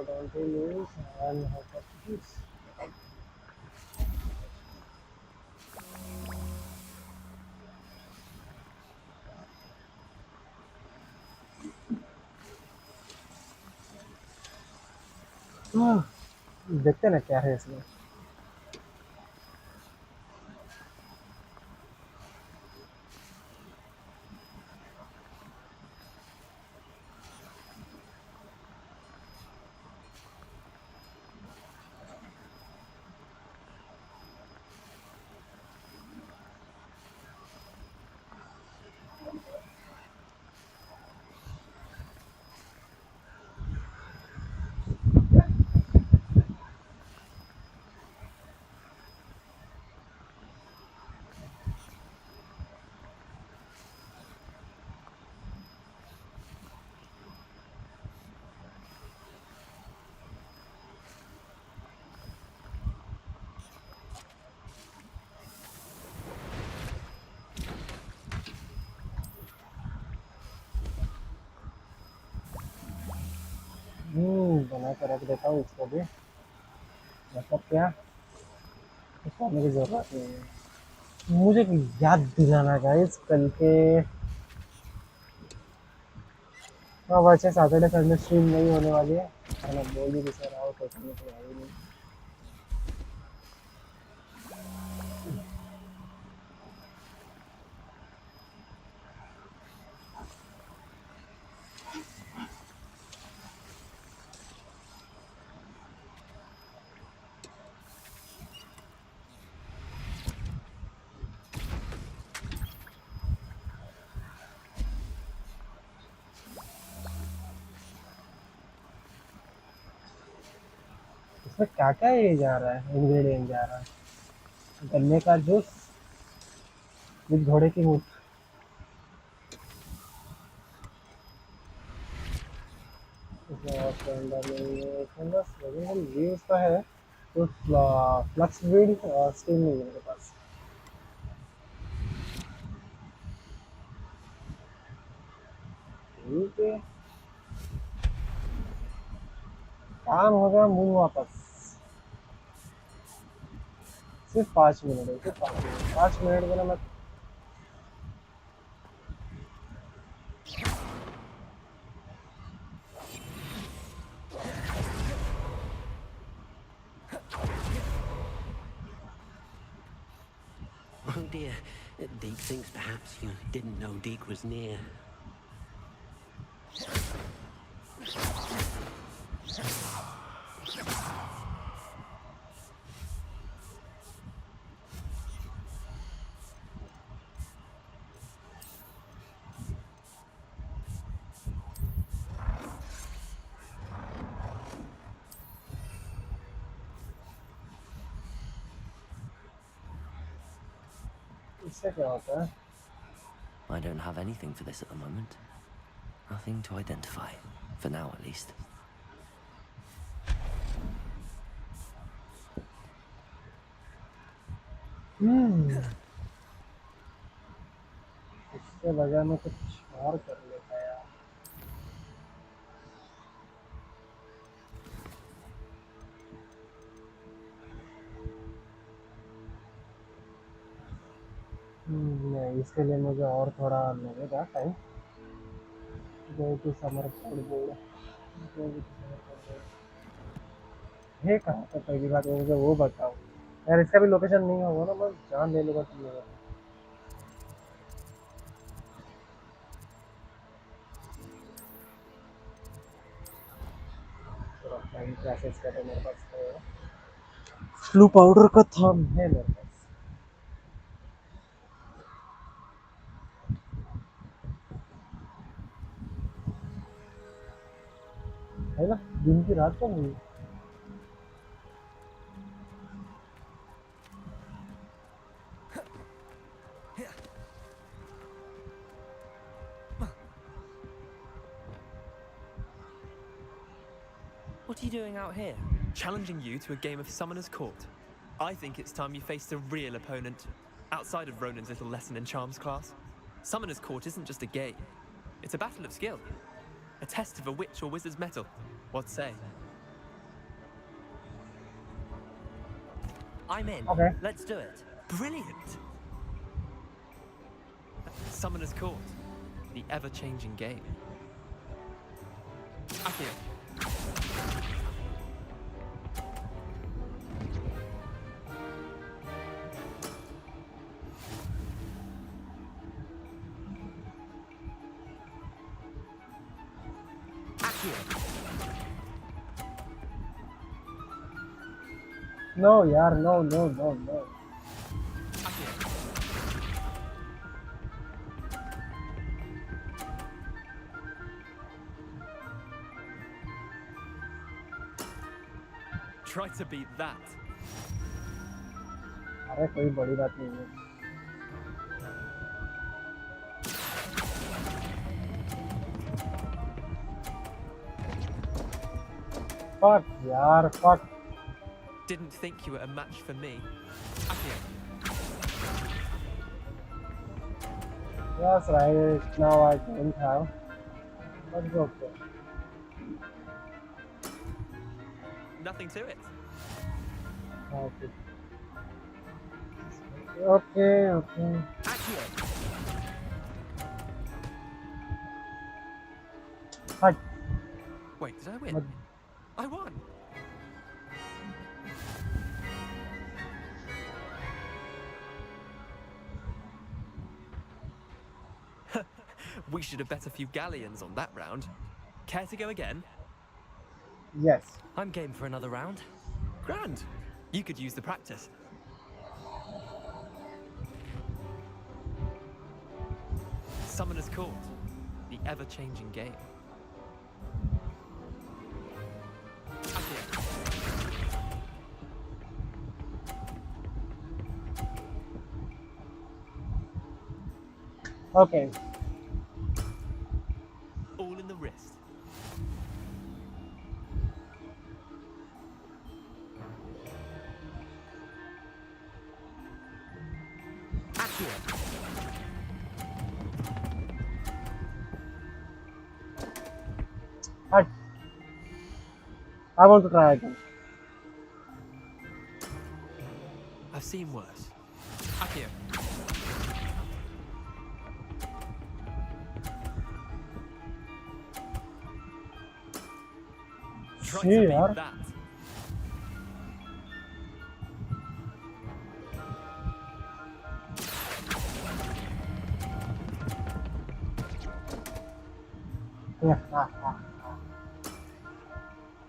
don't you lose and have this देखते हैं ना क्या है इसमें। बना कर रख देता हूँ इसको भी। मतलब क्या, उसको आने की ज़रूरत नहीं है। मुझे याद दिलाना गाइस कल के। हाँ वैसे सैटरडे संडे स्ट्रीम नहीं होने वाली है। मैंने बोल ही सर आओ तो समझ में आई नहीं। इसमें क्या क्या ये जा रहा है, इंग्रेडिएंट जा रहा है। गन्ने का जूस विद घोड़े की मूत। इसमें और के अंदर में ये इसमें बस वेरिएबल व्यूज का है। तो फ्लक्स बिल्ड और स्टीम नहीं है मेरे पास। ठीक है, काम हो गया, मुंह वापस। सिर्फ 5 मिनट है, सिर्फ 5 मिनट, 5 मिनट में ना मैं। Oh dear. Deke thinks perhaps you didn't know Deke was near. इससे क्या होता है? I don't have anything for this at the moment. Nothing to identify. For now, at least. इसके बजाय मैं कुछ और कर लेता यार। नहीं, इसके लिए मुझे और थोड़ा लगेगा time. Go to summer code board, go to summer code board. है कहाँ पर? पहली बात वो मुझे वो बताओ यार। इसका भी लोकेशन नहीं होगा ना, मैं जान ले लूँगा तुम लोगों को। टाइम क्लासेस का तो मेरे पास है। फ्लू पाउडर का थम है मेरे पास, है ना? दिन की रात तो नहीं। What are you doing out here? Challenging you to a game of Summoner's Court. I think it's time you faced a real opponent, outside of Ronan's little lesson in charms class. Summoner's Court isn't just a game. It's a battle of skill. A test of a witch or wizard's mettle. What say? I'm in. Okay. Let's do it. Brilliant! Summoner's Court. The ever-changing game. Akio. No यार, no no no no. Try to beat that. अरे कोई बड़ी बात नहीं है. Fuck यार, fuck. Didn't think you were a match for me. Yes, right now I don't have. But it's okay. Nothing to it. Okay. Okay, okay. Hut. Wait, did I win? I won! We should have bet a few galleons on that round. Care to go again? Yes. I'm game for another round. Grand. You could use the practice. Summoner's Court. The ever-changing game. Okay. All in the wrist. Hut. I want to try again. I've seen worse. Akio. Try to beat यार. that.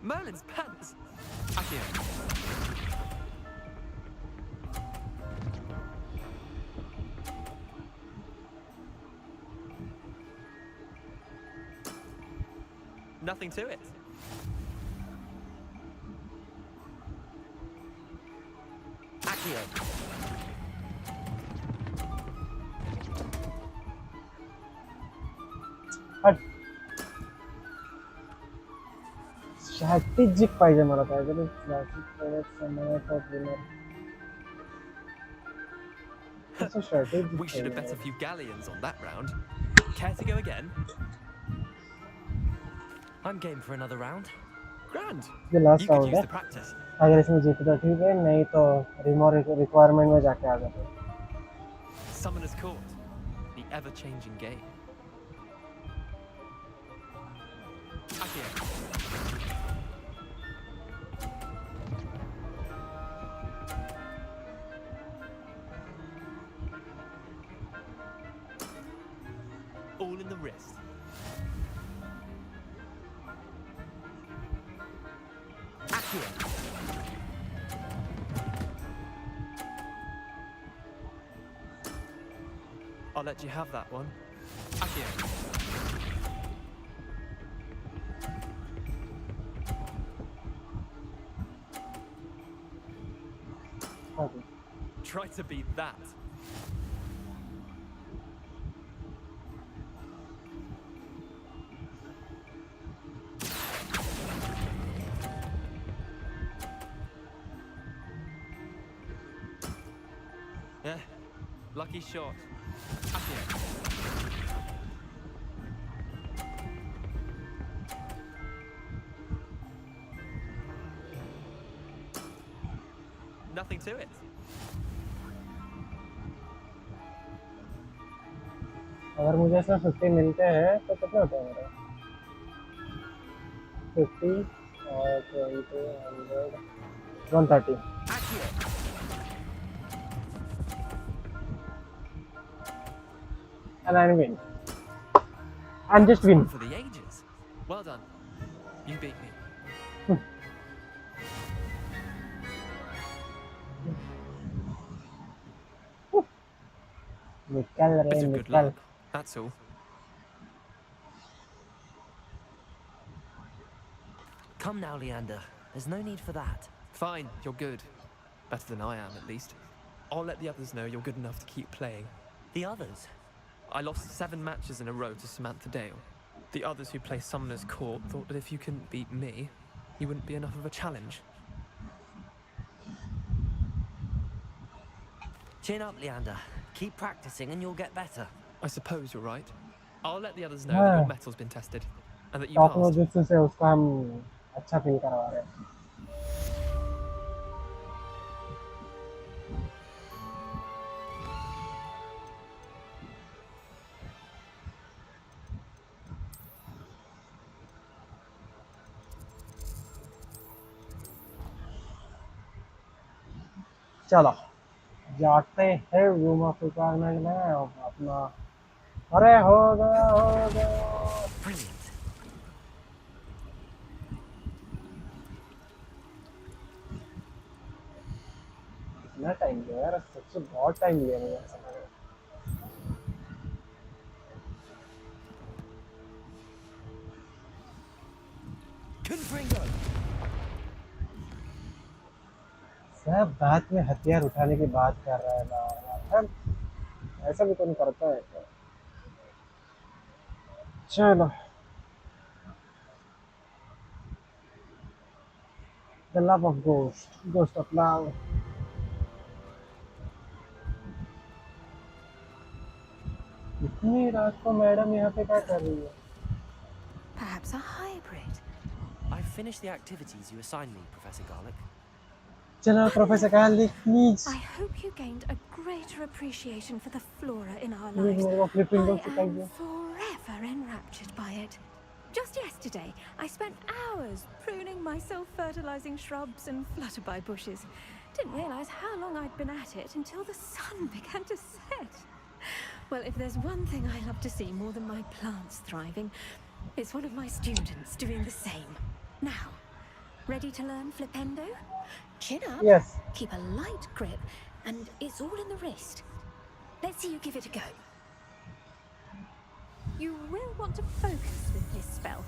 Merlin's pants. Akio. Nothing to it. Hut. Strategic पाहिजे मला काहीतरी strategic for winner. What's a strategic? We should have bet a few galleons on that round. Care to go again? I'm game for another round. Grand. ये last You could round use है. the practice. अगर इसमें जीते तो ठीक है, नहीं तो रिक्वायरमेंट में जाके आ जाते. Summoner's Court. The ever-changing game. Akio. All in the wrist. I'll let you have that one. Akio. Okay. Try to beat that. Yeah, lucky shot. Akio. Nothing to it. अगर मुझे इसमें 50 मिलते हैं तो कितना होता है मेरा? 50 और 20 100 130. And I win. And just win. For the ages. Well done. You beat me. निकल रे Bit of good निकल. luck, that's all. Come now, Leander. There's no need for that. Fine, you're good. Better than I am, at least. I'll let the others know you're good enough to keep playing. The others? I lost 7 matches in a row to Samantha Dale. The others who play Summoner's Court thought that if you couldn't beat me, you wouldn't be enough of a challenge. Chin up, Leander. Keep practicing and you'll get better. I suppose you're right. I'll let the others know that your हाँ, metal's been tested, and that you top passed. Notice से उसका हम अच्छा feel करवा रहे हैं. चलो जाते हैं रूम ऑफ रिक्वायरमेंट में अपना. अरे हो गया हो गया. Brilliant. कितना टाइम लिया यार, सच्ची बहुत टाइम लिया मुझे ऐसा लग रहा है. Confringo! सब बात में हथियार उठाने की बात कर रहा है ना. ऐसा भी कौन करता है क्या? चलो. The love of ghost of love. इतनी रात को मैडम यहाँ पे क्या कर रही है? Perhaps a hybrid. I've finished the activities you assigned me, Professor Garlick. चलो professor garlic please. I hope you gained a greater appreciation for the flora in our please lives. मेरे को फ्लिप विंडो I am सिखाइए. forever enraptured by it. Just yesterday, I spent hours pruning my self-fertilizing shrubs and flutterby bushes. Didn't realize how long I'd been at it until the sun began to set. Well, if there's one thing I love to see more than my plants thriving, it's one of my students doing the same. Now, ready to learn Flipendo? Chin up, Yes. keep a light grip, and it's all in the wrist. Let's see you give it a go. You will want to focus with this spell.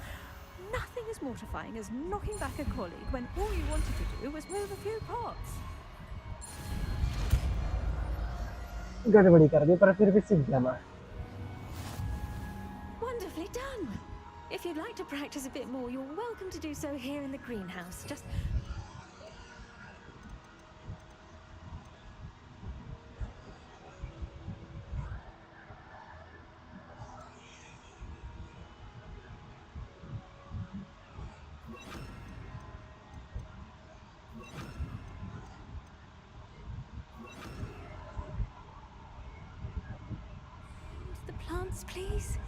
Nothing as mortifying as knocking back a colleague when all you wanted to do was move a few pots. गड़बड़ी कर दी पर फिर भी सीख गया मैं. Wonderfully done. If you'd like to practice a bit more, you're welcome to do so here in the greenhouse. Just the plants, please.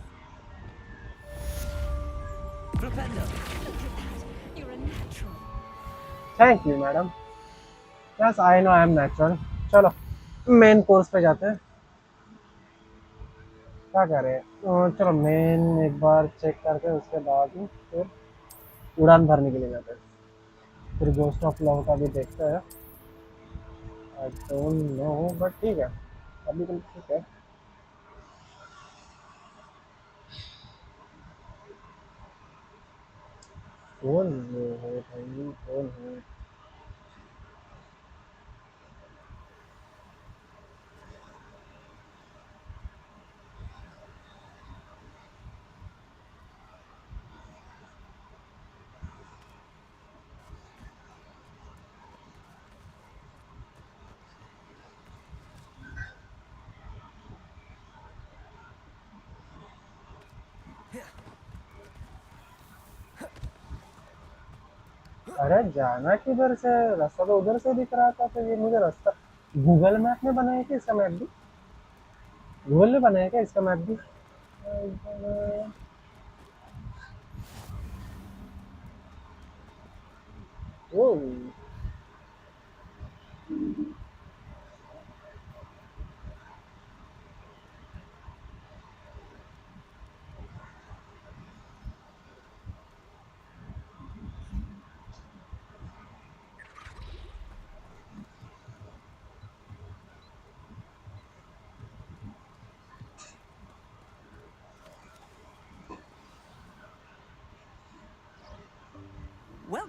Flipendo! Look at that. You're a natural. Thank you madam. Yes I know I am natural. चलो main course पे जाते हैं. क्या करें? चलो main एक बार check करके उसके बाद ही फिर उड़ान भरने के लिए जाते हैं. फिर गोस्ट ऑफ लव का भी देखते हैं. आई डोंट नो बट ठीक है, अभी तो ठीक है. कौन है भाई, कौन है? अरे जाना किधर से? रास्ता तो उधर से दिख रहा था. तो ये मुझे रास्ता गूगल मैप में बनाया क्या? इसका मैप भी गूगल ने बनाया क्या? इसका मैप भी ओ.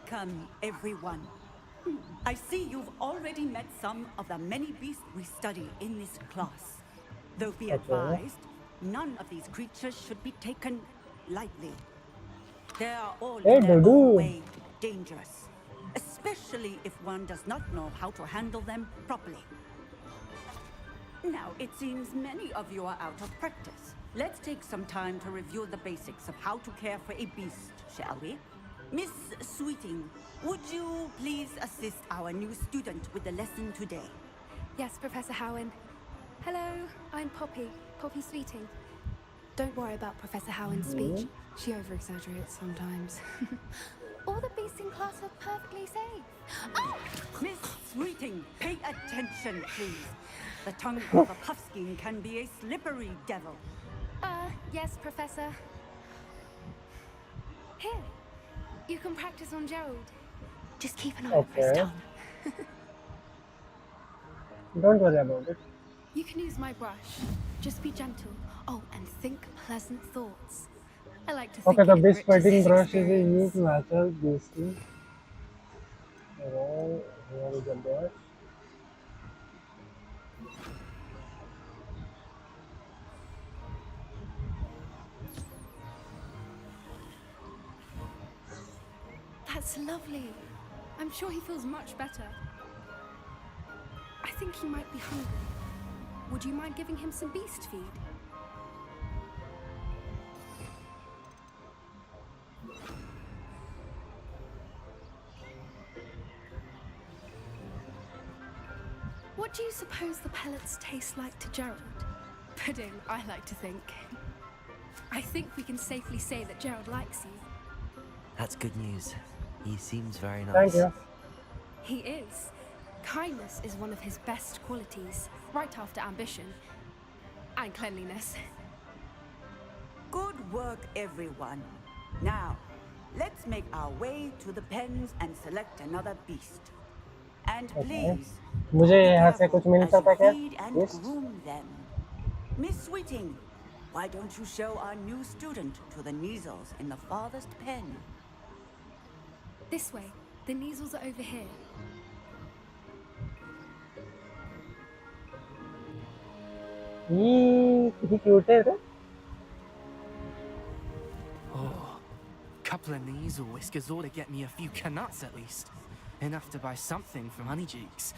Welcome, everyone. I see you've already met some of the many beasts we study in this class. Though be Okay. advised, none of these creatures should be taken lightly. They are all Hey, in their own Dudu. way dangerous, especially if one does not know how to handle them properly. Now, it seems many of you are out of practice. Let's take some time to review the basics of how to care for a beast, shall we? Miss Sweeting, would you please assist our new student with the lesson today? Yes, Professor Howen. Hello, I'm Poppy, Poppy Sweeting. Don't worry about Professor Howen's speech. She over-exaggerates sometimes. All the beasts in class are perfectly safe. Oh! Miss Sweeting, pay attention, please. The tongue of a puffskein can be a slippery devil. Yes, Professor. Here, you can practice on Gerald. Just keep an eye out for his Okay. tongue. Don't worry about it. You can use my brush. Just be gentle. Oh, and think pleasant thoughts. I like to think Okay, the it beast enriches fighting his brush is a experience. unique natural beastie. Alright, here is the brush. That's lovely. I'm sure he feels much better. I think he might be hungry. Would you mind giving him some beast feed? What do you suppose the pellets taste like to Gerald? Pudding, I like to think. I think we can safely say that Gerald likes you. That's good news. He seems very Thank nice. you. He is. Kindness is one of his best qualities, right after ambition and cleanliness. Good work, everyone. Now, let's make our way to the pens and select another beast. And Okay. please, मुझे be यहाँ से careful कुछ मिल as सकता you क्या? feed and Yes. groom them. Miss Sweeting, why don't you show our new student to the measles in the farthest pen? This way. The measles are over here. He cute है रे? Oh, couple of knees or whiskers ought to get me a few canuts at least. Enough to buy something from Honeycheeks.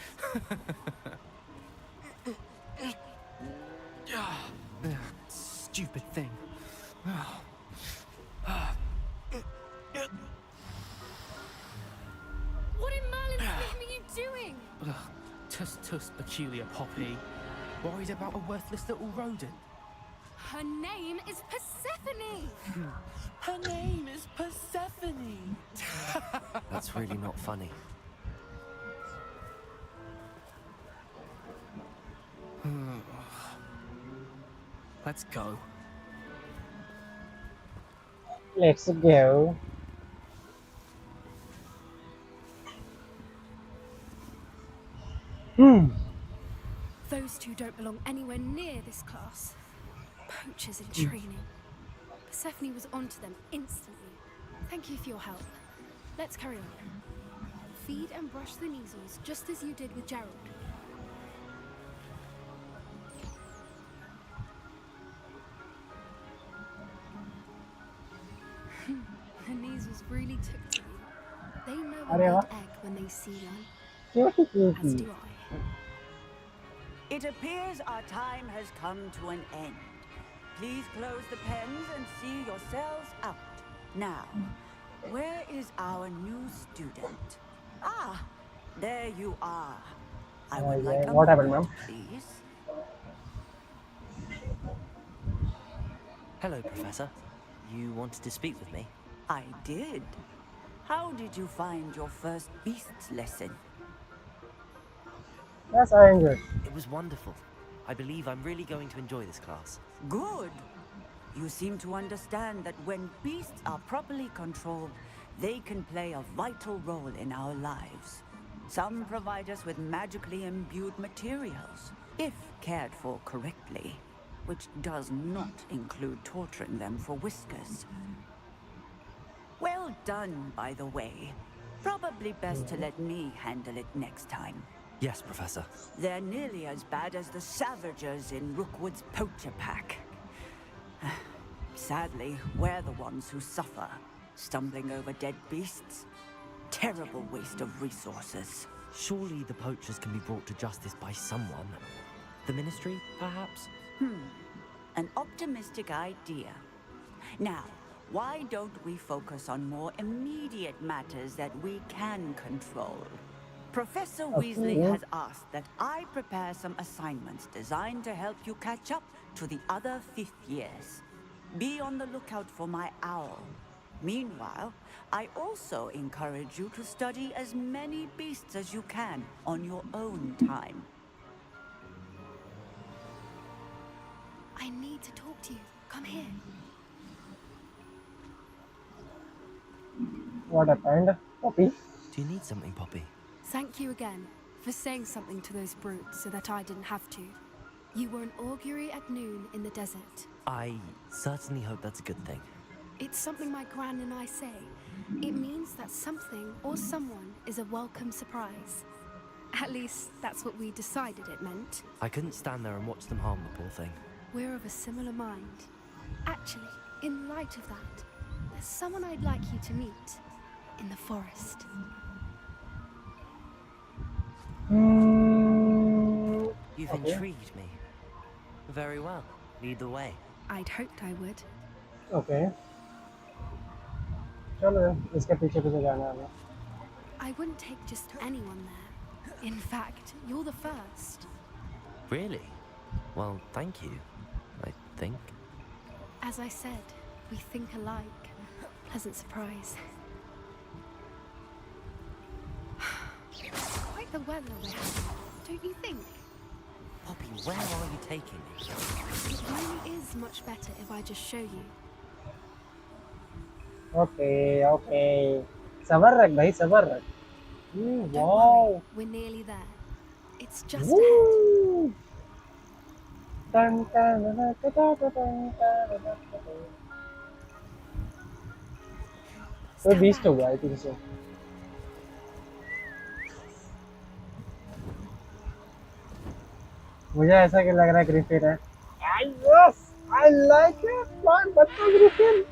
Stupid thing. What in Merlin's name are you doing? Tuss, peculiar Poppy. Worried about a worthless little rodent. Her name is Persephone! Her name is Persephone. That's really not funny. Let's go. Let's go. Those two don't belong anywhere near this class. Poachers in training. Persephone was onto them instantly. Thank you for your help. Let's carry on. Feed and brush the measles, just as you did with Gerald. The measles really took to you. They know a अरे good वाह. egg when they see one. Cutie As cutie. do I. It appears our time has come to an end. Please close the pens and see yourselves out. Now, where is our new student? Ah, there you are. I would like a What happened, moment, ma'am? please. Hello, Professor. You wanted to speak with me? I did. How did you find your first beasts lesson? Yes, I enjoyed. It was wonderful. I believe I'm really going to enjoy this class. Good. You seem to understand that when beasts are properly controlled, they can play a vital role in our lives. Some provide us with magically imbued materials, if cared for correctly, which does not include torturing them for whiskers. Well done, by the way. Probably best to let me handle it next time. Yes, Professor. They're nearly as bad as the Savagers in Rookwood's poacher pack. Sadly, we're the ones who suffer, stumbling over dead beasts. Terrible waste of resources. Surely the poachers can be brought to justice by someone. The Ministry, perhaps? An optimistic idea. Now, why don't we focus on more immediate matters that we can control? Professor Weasley has asked that I prepare some assignments designed to help you catch up to the other 5th years. Be on the lookout for my owl. Meanwhile, I also encourage you to study as many beasts as you can on your own time. I need to talk to you. Come here. What happened? Poppy? Do you need something, Poppy? Thank you again for saying something to those brutes so that I didn't have to. You were an augury at noon in the desert. I certainly hope that's a good thing. It's something my gran and I say. It means that something or someone is a welcome surprise. At least, that's what we decided it meant. I couldn't stand there and watch them harm the poor thing. We're of a similar mind. Actually, in light of that, there's someone I'd like you to meet in the forest. You've intrigued me. Very well. Lead the way. I'd hoped I would. Okay. चलो इसके पीछे पीछे जाना है हमें. I wouldn't take just anyone there. In fact, you're the first. Really? Well, thank you. I think. As I said, we think alike. Pleasant surprise. Quite the weather we're having, don't you think? Poppy, where are you taking me? It really is much better if I just show you. Okay, okay. सबर रख भाई सबर रख. Don't Wow. worry, we're nearly there. It's just ahead. Dun, dun, dun, dun, dun, dun, dun, dun, dun, dun. तो 20 हो गया आई think सो. मुझे ऐसा कि लग रहा है ग्रिफिन है. Yes, I like it. Man, बच्चा ग्रिफिन.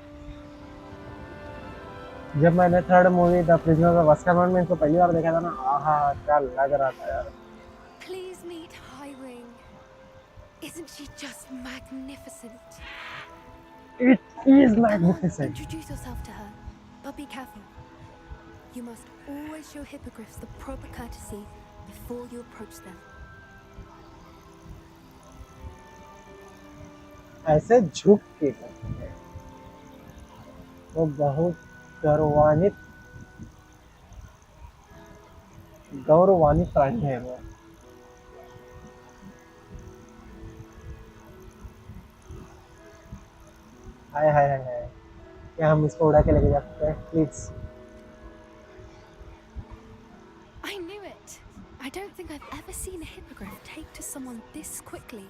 जब मैंने third movie the prisoner of azkaban में इसको पहली बार देखा था ना, आहा क्या लग रहा था यार. Please meet Highwing. Isn't she just magnificent? It is magnificent. Introduce yourself to her, but be careful. You must always show hippogriffs the proper courtesy before you approach them. ऐसे झुक के करते हैं. वो बहुत गौरवान्वित प्राणी है वो. हाय हाय हाय हाय. क्या हम इसको उड़ा के लेके जा सकते हैं please? I knew it. I don't think I've ever seen a hippogriff take to someone this quickly.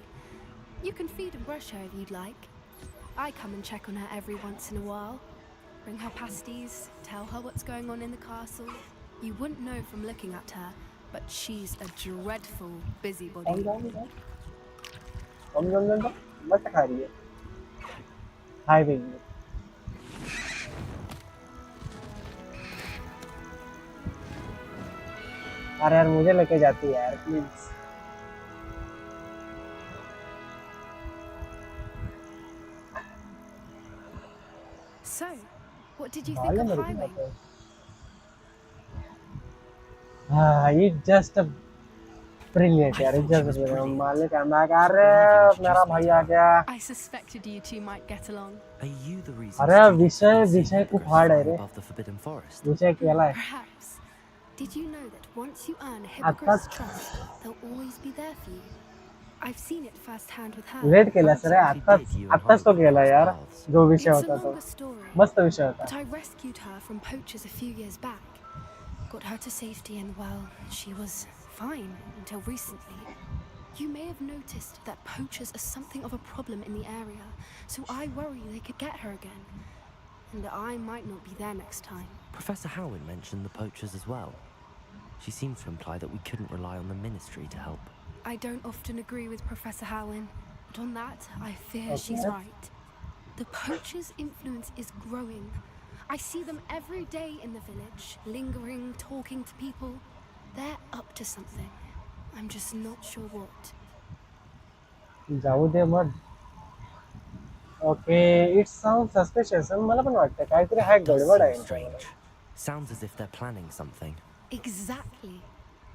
You can feed and brush her if you'd like. I come and check on her every once in a while. Bring her pasties, tell her what's going on in the castle. You wouldn't know from looking at her, but she's a dreadful busybody. मत खा रही है. Highway में. अरे यार मुझे लेके जाती है यार please. So, what did you think of Highwing? It's just a brilliant यार. It's just brilliant. मालिक I'm back. अरे मेरा भाई आ गया. I suspected you two might get along. Are you the reason? अरे विषय खूप hard है रे. Above the Forbidden Forest. विषय केला है. Perhaps. Did you know that once you earn a hippogriff's trust, they'll always be there for you? I've seen it firsthand with her. Late केला sir आत्ताच तो केला यार. जो विषय It's a होता तो longer story, मस्त विषय होता. but I rescued her from poachers a few years back. Got her to safety and, well, she was fine until recently. You may have noticed that poachers are something of a problem in the area, so I worry they could get her again. And I might not be there next time. Professor Howin mentioned the poachers as well. She seemed to imply that we couldn't rely on the Ministry to help. I don't often agree with Professor Howin, but on that, I fear she's Okay. right. The poachers' influence is growing. I see them every day in the village, lingering, talking to people. They're up to something. I'm just not sure what. जाऊ दे मत. Okay, it sounds suspicious. मला पण वाटतं काहीतरी That hi does गडबड seem आहे यांच्याकडे. strange. Sounds as if they're planning something. Exactly.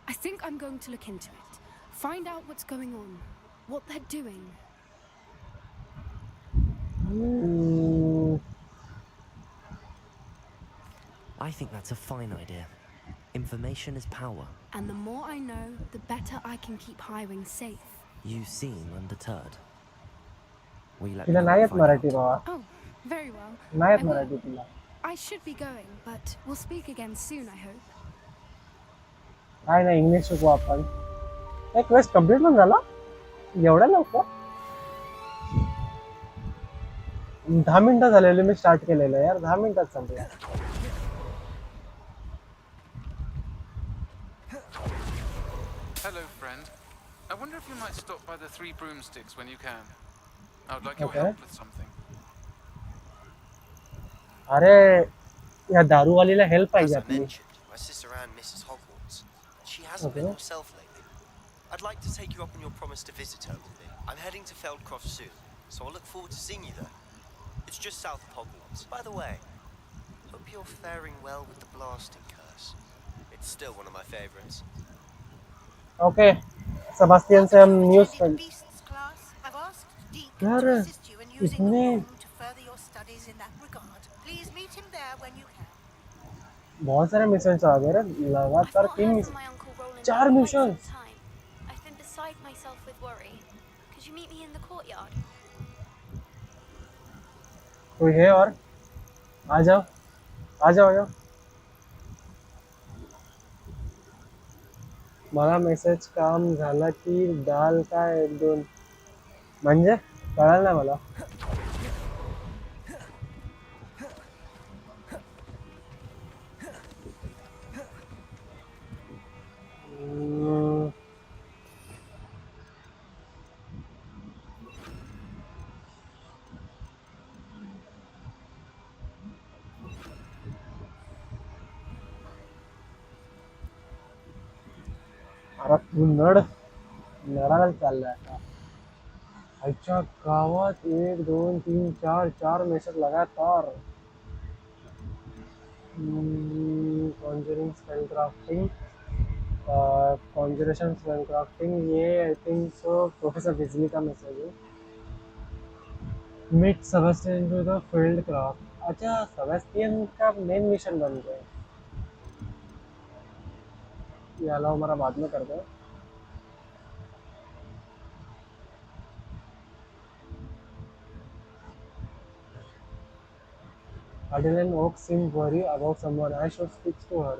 I think I'm going to look into it. Find out what's going on. What they're doing. I think that's a fine idea. Information is power. And the more I know, the better I can keep hiring safe. You seem undeterred. Will you let me तिला know नाही what येत you find Marathi out? Baba. Oh, very well. नाही I येत will. Marathi तिला. I should be going, but we'll speak again soon, I hope. काय नाही English शिकू आपण. एक क्वेस्ट कंप्लीट पण झाला एवढ्या लवकर. 10 मिनिटं झालेली मी स्टार्ट केलेलं यार. 10 मिनिटात संपला. Hello, friend. I wonder if you might stop by the Three Broomsticks when you can. I would like your Okay. help with something. अरे या दारूवालीला हेल्प पाहिजे As I आपली. mentioned, my sister Anne misses Hogwarts. She hasn't been herself lately. I'd like to take you up on your promise to visit her with me. I'm heading to Feldcroft soon, so I'll look forward to seeing you there. It's just south of Hogwarts. By the way, hope you're faring well with the blasting curse. It's still one of my favorites. Okay Sebastian से हम news कर. Beasts class. I've asked Deke यार to assist you in using the इतने room to further your studies in that regard. Please meet him there when you can. बहुत सारे missions आ गए रे लगातार 3 mission 4 mission. I've been beside myself with worry. Could you meet me in the courtyard? कोई है और आ जाओ आ जाओ आ जाओ. मला मेसेज काम झाला की डाल काय 1-2 म्हणजे कळलं नाही मला. अरे तू नडायला चाललाय आता. आजच्या गावात 1 2 3 4 4 मेसेज लगातार. Conjuring spellcraft conjuration spellcraft ये I think so professor Weasley का मैसेज है. Meet Sebastian to the field craft. अच्छा सेबेस्टियन का मेन मिशन बन गया. ये अलाउ हमारा बाद में कर दो. Adeline Oak seemed worried about someone. I should speak to her.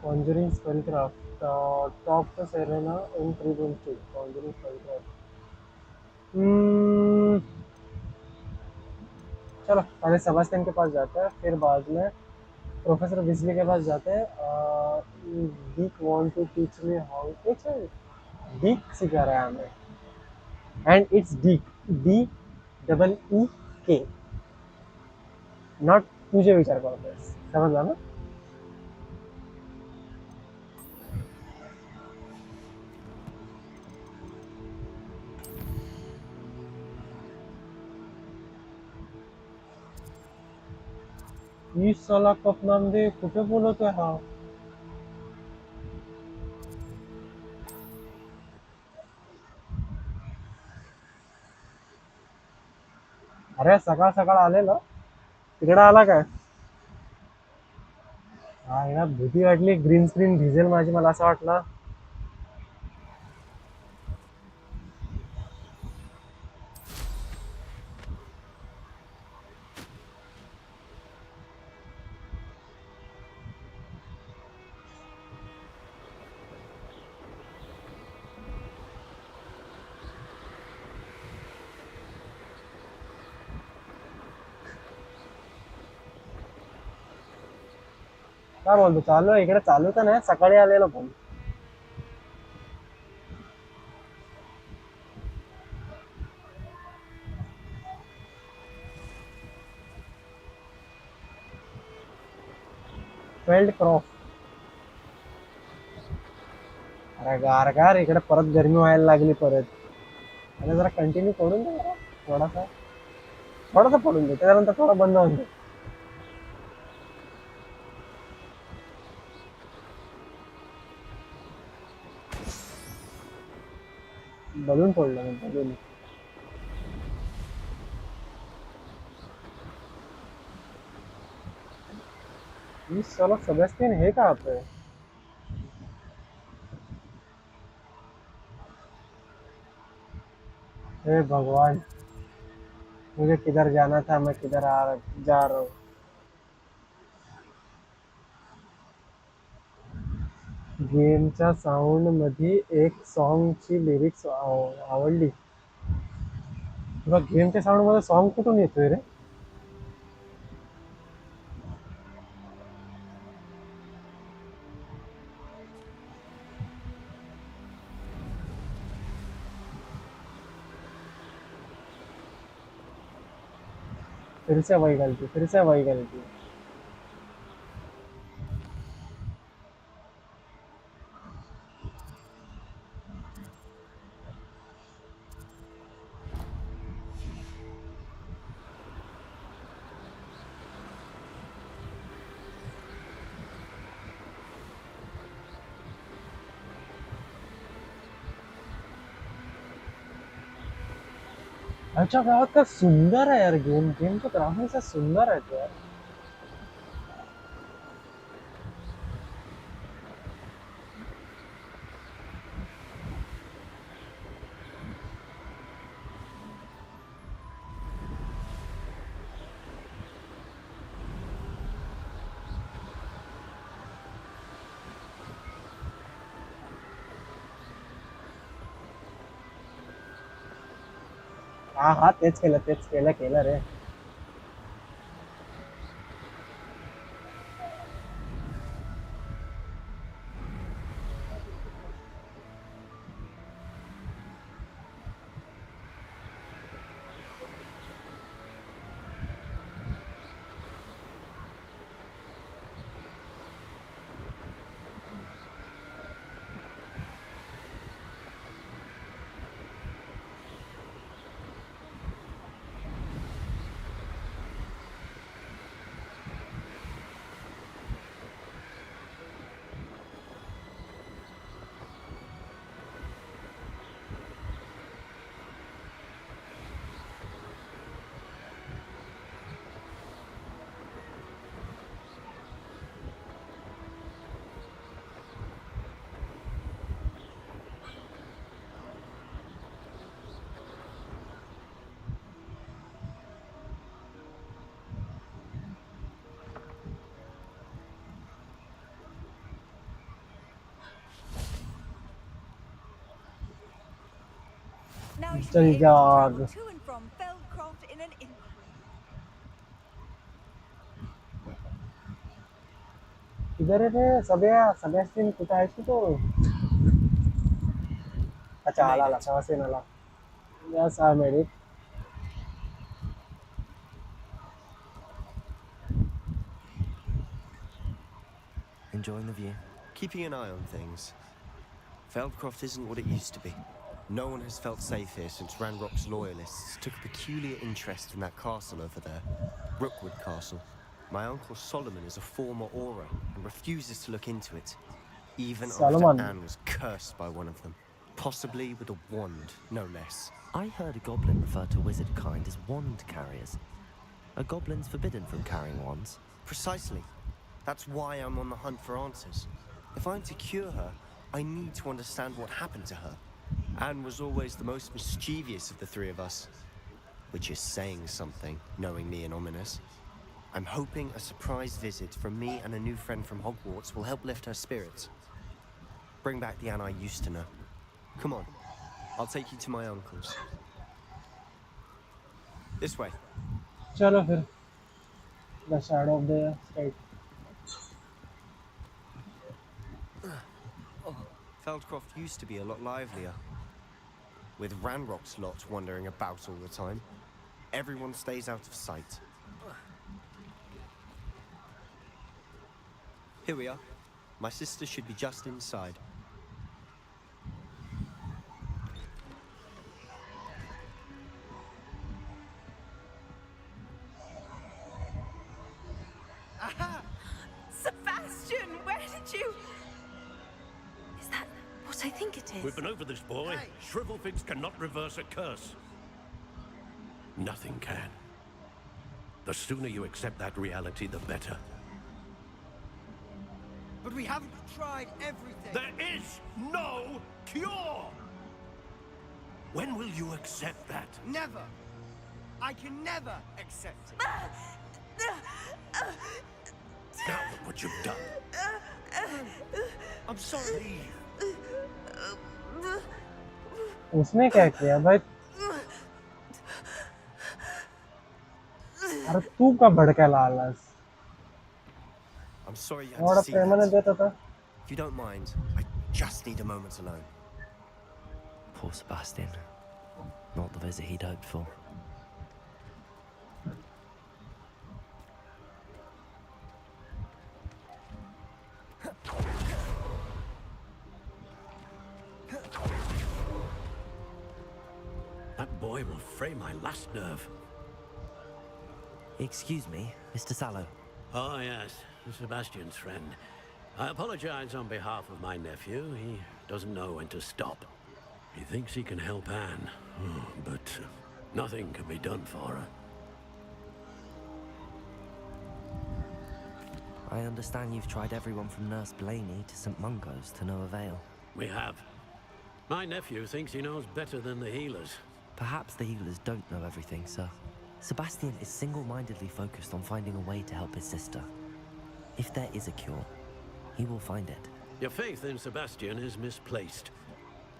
Conjuring spellcraft. Talk to Serena in 3.2. Conjuring spellcraft. चलो पहले सेबास्टियन के पास जाते हैं फिर बाद में प्रोफेसर बिजली के पास जाते हैं. Deek want to teach me how. Deek सिखा रहा है हमें. And it's Deek DEEK not तुझे विचार करतोय. समजला ना. ही साला कपनाम दे कुठे बोलतोय हा. अरे सकाळ सकाळ आलेलं तिकडे आला काय. हा याला भीती वाटली. ग्रीन स्क्रीन भिजेल माझी मला असं वाटलं. काय बोलतो चालू आहे इकडे चालू तर नाही सकाळी आलेलो पण फेल्ड क्रॉफ अरे गार गार इकडे परत गरमी व्हायला लागली परत आणि जरा कंटिन्यू पडून दे जरा थोडासा थोडासा पडून दे त्याच्यानंतर थोडं बंद होऊन दे बलून फोडलं मी बलून ही साला सेबॅस्टियन हे का आता हे भगवान मुझे किधर जाना था मैं किधर जा रहा हूँ गेमच्या साऊंड मध्ये एक सॉन्गची लिरिक्स आवडली तुला गेमच्या साऊंड मध्ये सॉन्ग कुठून येतोय रे फिर से वही गलती अच्छा गावात का सुंदर आहे यार गेम गेमचं ग्राफिक्स सुंदर आहे यार हा हा तेच केलं रे Now you should चल be able to जाग travel to and from Feldcroft in an किधर है रे सेबॅस्टियन कुठं आहेस की तो अच्छा आला सेबॅस्टियन आला yes I made it Enjoying the view? Keeping an eye on things. Feldcroft isn't what it used to be. No one has felt safe here since Ranrock's loyalists took a peculiar interest in that castle over there. Rookwood Castle. My uncle Solomon is a former Auror and refuses to look into it. Even after Anne was cursed by one of them. Possibly with a wand, no less. I heard a goblin refer to wizard kind as wand carriers. Are goblins forbidden from carrying wands? Precisely. That's why I'm on the hunt for answers. If I'm to cure her, I need to understand what happened to her. Anne was always the most mischievous of the three of us. Which is saying something, knowing me and ominous. I'm hoping a surprise visit from me and a new friend from Hogwarts will help lift her spirits. Bring back the Anne I used to know. Come on, I'll take you to my uncle's. This way. चलो फिर the shadow of the state Feldcroft used to be a lot livelier. With Ranrock's lot wandering about all the time, everyone stays out of sight. Here we are. My sister should be just inside. Aha! Sebastian, where did you... Is that what I think it is? We've been over this, boy. Shrivelfigs cannot reverse a curse. Nothing can. The sooner you accept that reality, the better. But we haven't tried everything. There is no cure! When will you accept that? Never. I can never accept it. Now look what you've done. I'm sorry. उसने क्या किया भाई? अरे तू का भड़का लालच? I'm sorry you had और to see प्रेमा ने that. देता था? If you don't mind, I just need a moment alone. Poor Sebastian. Not the visit he'd hoped for. That boy will fray my last nerve. Excuse me, Mr. Sallow. Oh, yes, Sebastian's friend. I apologize on behalf of my nephew. He doesn't know when to stop. He thinks he can help Anne, but nothing can be done for her. I understand you've tried everyone from Nurse Blaney to St. Mungo's to no avail. We have. My nephew thinks he knows better than the healers. Perhaps the healers don't know everything, sir. Sebastian is single-mindedly focused on finding a way to help his sister. If there is a cure, he will find it. Your faith in Sebastian is misplaced.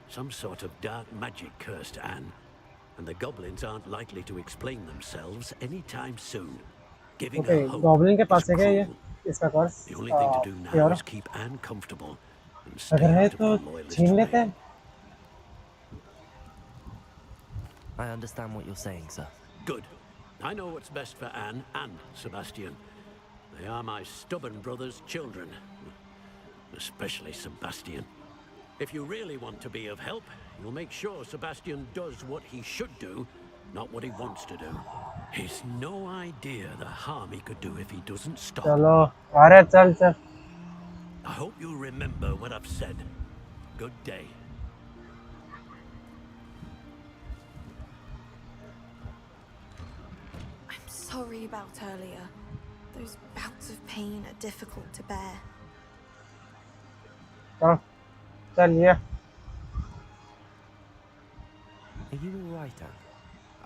Some sort of dark magic cursed Anne, and the goblins aren't likely to explain themselves anytime soon. Giving Okay, her hope goblin के is पास है क्या ये? cruel. इसका कर्स? The only thing to do now क्यों? is keep Anne comfortable and stay अगर है out of तो the loyalist छीन way. लेते हैं. I understand what you're saying, sir. Good. I know what's best for Anne and Sebastian. They are my stubborn brother's children. Especially Sebastian. If you really want to be of help, you'll make sure Sebastian does what he should do, not what he wants to do. He's no idea the harm he could do if he doesn't stop. चलो, अरे चल चल. I hope you remember what I've said. Good day. I'm sorry about earlier. Those bouts of pain are difficult to bear. चल, चल ये. Are you all right, Anne?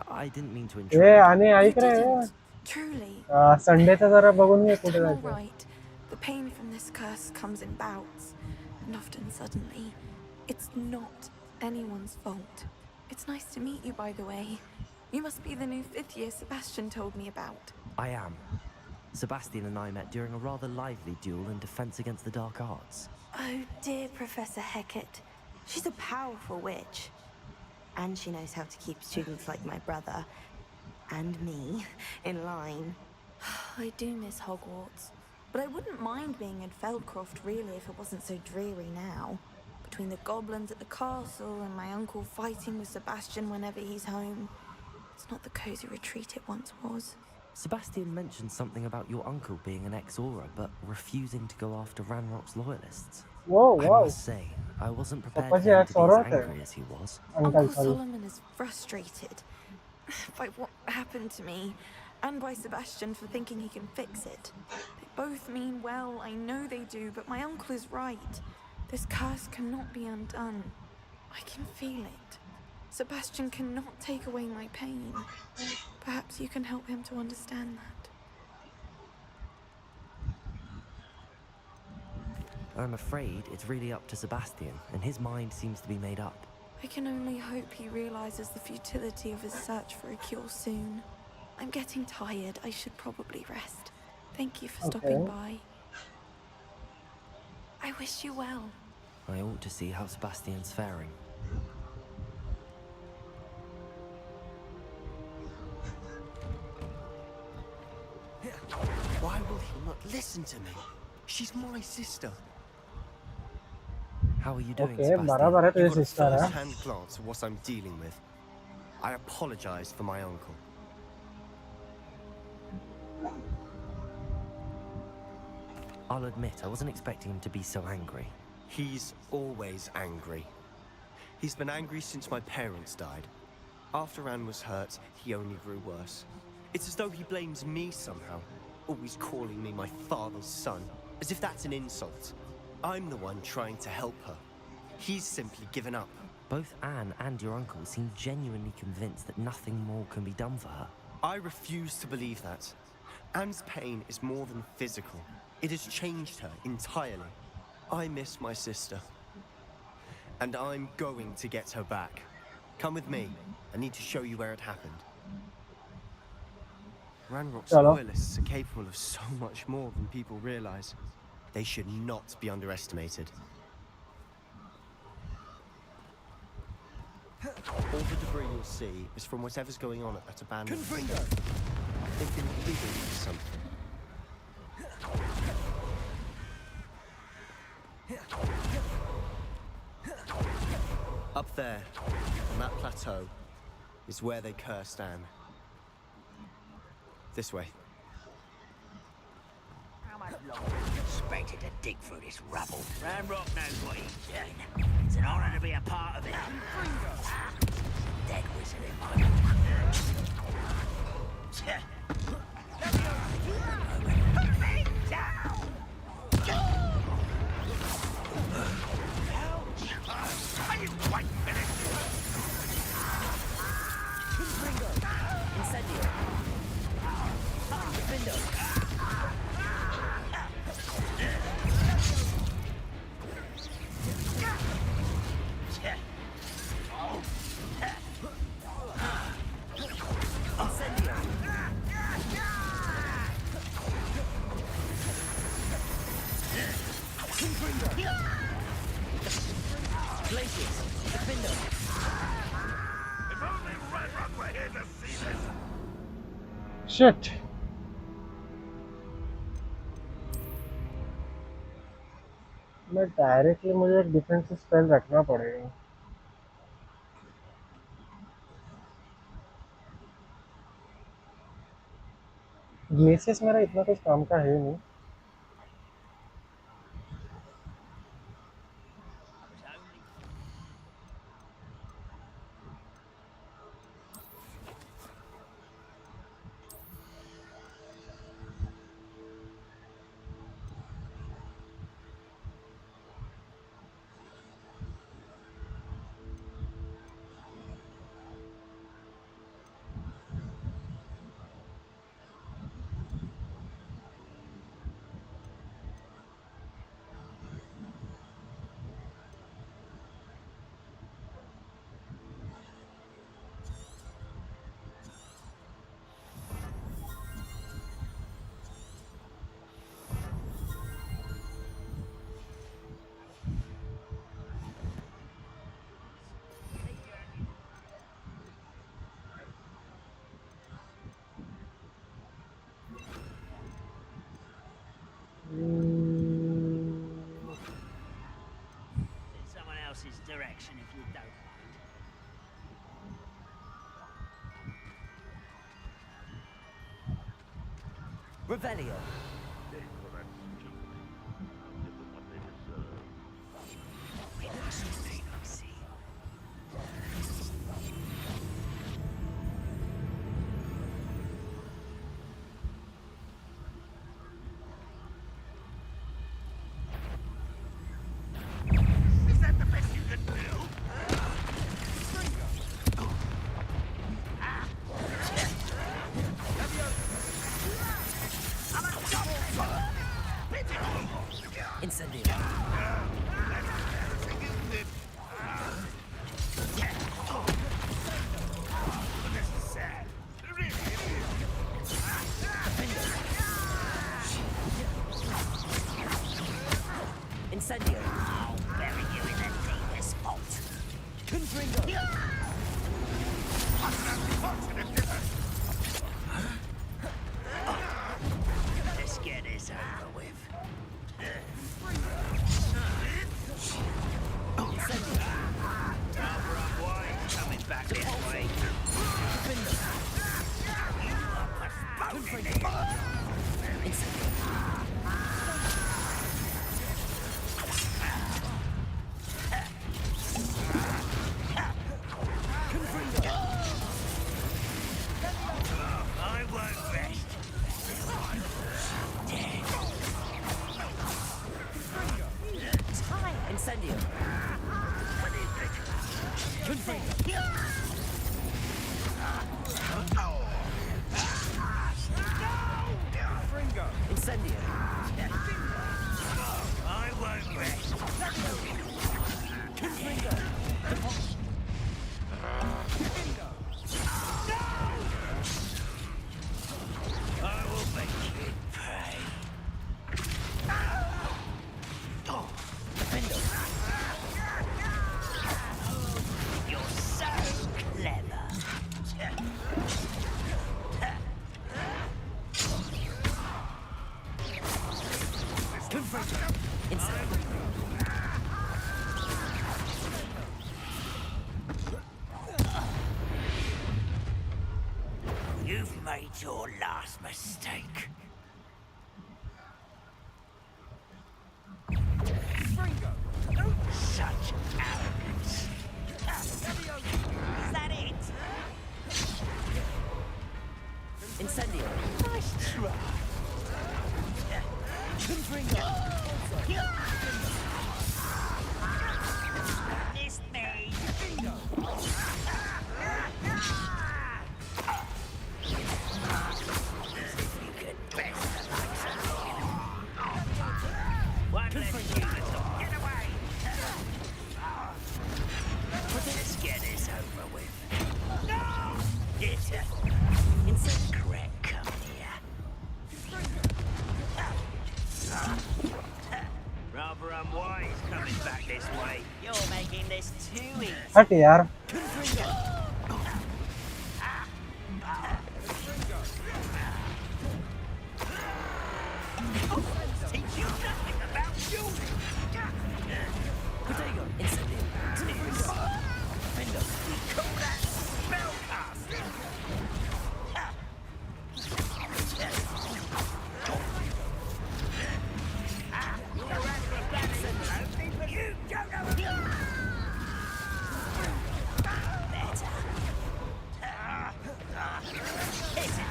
I didn't mean to ये intrude. आने आई करे. Truly. Sunday तो जरा बगुन में कुछ I'm all रहते. right. The pain from this curse comes in bouts, and often suddenly. It's not anyone's fault. It's nice to meet you, by the way. You must be the new 5th year Sebastian told me about. I am. Sebastian and I met during a rather lively duel in defense against the dark arts. Oh dear, Professor Hecat. She's a powerful witch. And she knows how to keep students like my brother, and me, in line. I do miss Hogwarts, but I wouldn't mind being in Feldcroft really if it wasn't so dreary now. Between the goblins at the castle and my uncle fighting with Sebastian whenever he's home. It's not the cozy retreat it once was. Sebastian mentioned something about your uncle being an ex-Aura, but refusing to go after Ranrock's loyalists. Whoa, I whoa. must say, I wasn't prepared Suppose for him you're to be as ex-Aura angry as he was. Uncle Solomon is frustrated by what happened to me, and by Sebastian for thinking he can fix it. They both mean well, I know they do, but my uncle is right. This curse cannot be undone. I can feel it. Sebastian cannot take away my pain. Perhaps you can help him to understand that. I'm afraid it's really up to Sebastian, and his mind seems to be made up. I can only hope he realizes the futility of his search for a cure soon. I'm getting tired. I should probably rest. Thank you for stopping by. I wish you well. I ought to see how Sebastian's faring. Why will he not listen to me? She's my sister. How are you doing, Okay, Sebastian? बराबर है You तुझे got a sister है. first-hand glance at what I'm dealing with. I apologize for my uncle. I'll admit, I wasn't expecting him to be so angry. He's always angry. He's been angry since my parents died. After Anne was hurt, he only grew worse. It's as though he blames me somehow, always calling me my father's son, as if that's an insult. I'm the one trying to help her. He's simply given up. Both Anne and your uncle seem genuinely convinced that nothing more can be done for her. I refuse to believe that. Anne's pain is more than physical. It has changed her entirely. I miss my sister. And I'm going to get her back. Come with me. I need to show you where it happened. Ranrock's loyalists are capable of so much more than people realize. They should not be underestimated. All the debris you'll see is from whatever's going on at that abandoned... They've been digging for something. Up there, on that plateau, is where they cursed Anne. This way. How much longer are you expected to dig through this rubble? Ranrock knows what he's doing. It's an honor to be a part of it. Dead wizard in my... Put me down! Are you quite finished? Incendio. Window. Shit. मैं directly मुझे एक defensive spell रखना पड़ेगा. ग्लेसियस मेरा इतना कुछ काम का है नहीं. Someone else's direction if you don't mind. Revelio. I'm a Let's get this over with. Coming back this way. I won't rest. Incendio. Incendio. I won't rest. I will make you pay. You're so clever. You've made your last mistake. Such arrogance. Is that it? Incendio. Nice try. Miss me. You could best the likes of me. One less unit. Get away. Let's get this over with. No! It's correct, come here. Rather unwise coming back this way. You're making this too easy. हट यार. Teach you nothing about shooting. Potato. Incendio. We call that spellcasting. You're acrobatic. You don't know. Better. Hit it.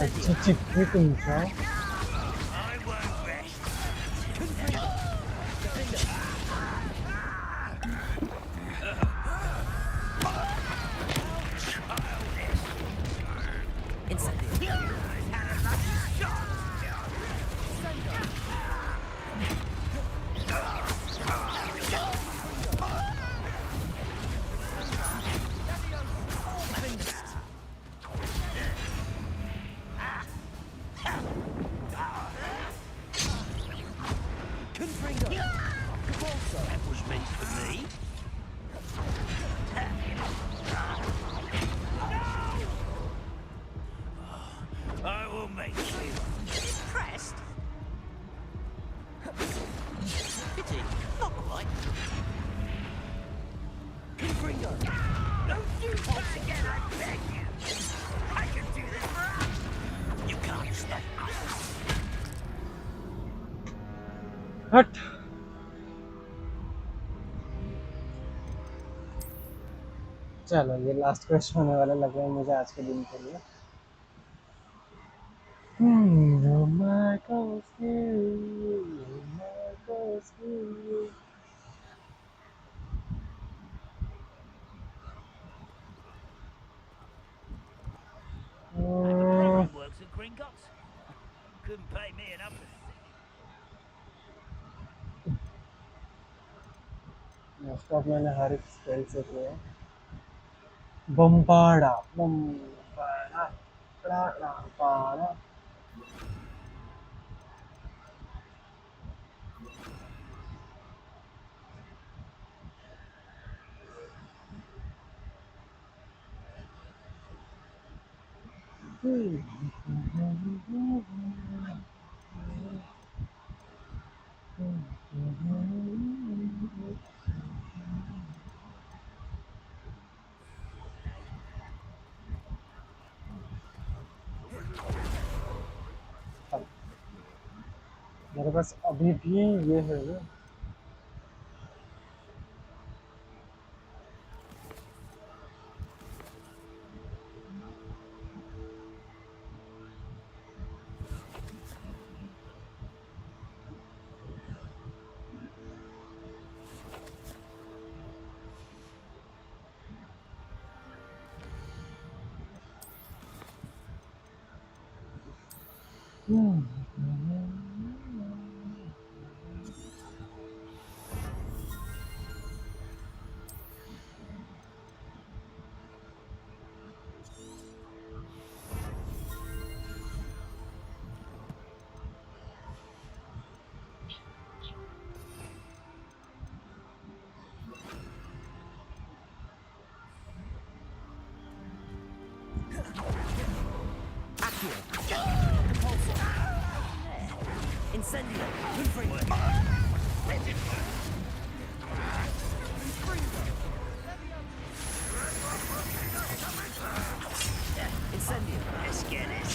अच्छी चिट्ठी तुमचा. I won't rest. Incendio. That was meant for me. I will make you impressed. Pity, not quite. Confringo. Don't you once again, I beg you. I can do this for us. You can't stop us. हट. चलो ये last question होने वाला लग रहा है मुझे आज के दिन के लिए. No my goes you, my goes you. Program works at Gringotts. Couldn't pay me enough to most of मैंने हर एक स्पेल से किया. बम्बाड़ा बम्बाड़ा. मेरे पास अभी भी ये है ना। Incendio! Incendio! Let's get it.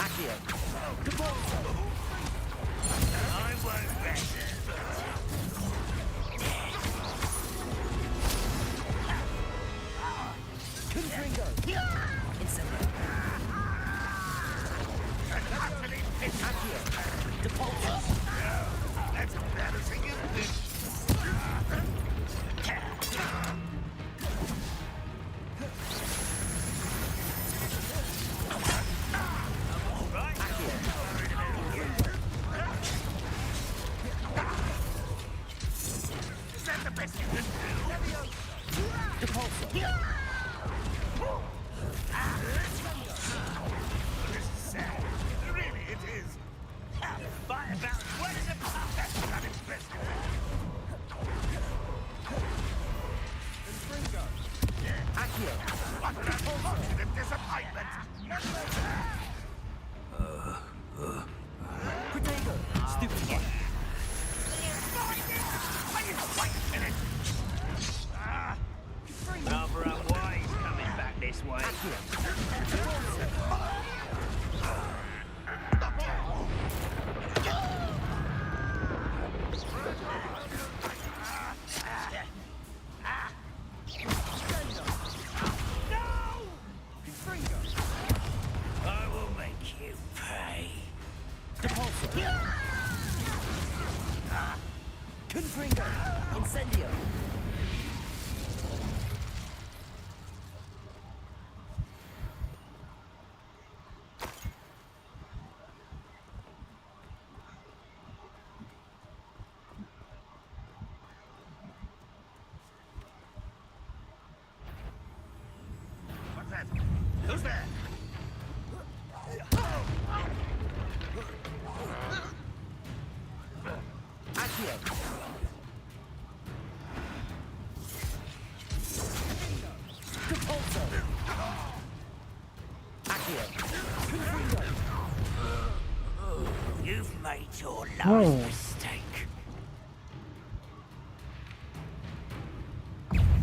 Accio! I won't rest. Confringo! Incendio! Accio! Depulso! That's embarrassing, isn't it? Is that the best you can do? Depulso! This is sad. Really, it is. By about twice a pound. That's not impressive. Accio! What an unfortunate disappointment. Protego! Stupid one! Wait a minute. Rather unwise coming back this way. I will make you pay. Depulso! Confringo! Incendio! What's that? Who's there? Accio! Depulso! Accio! Confringo! You've made your Oh. last mistake.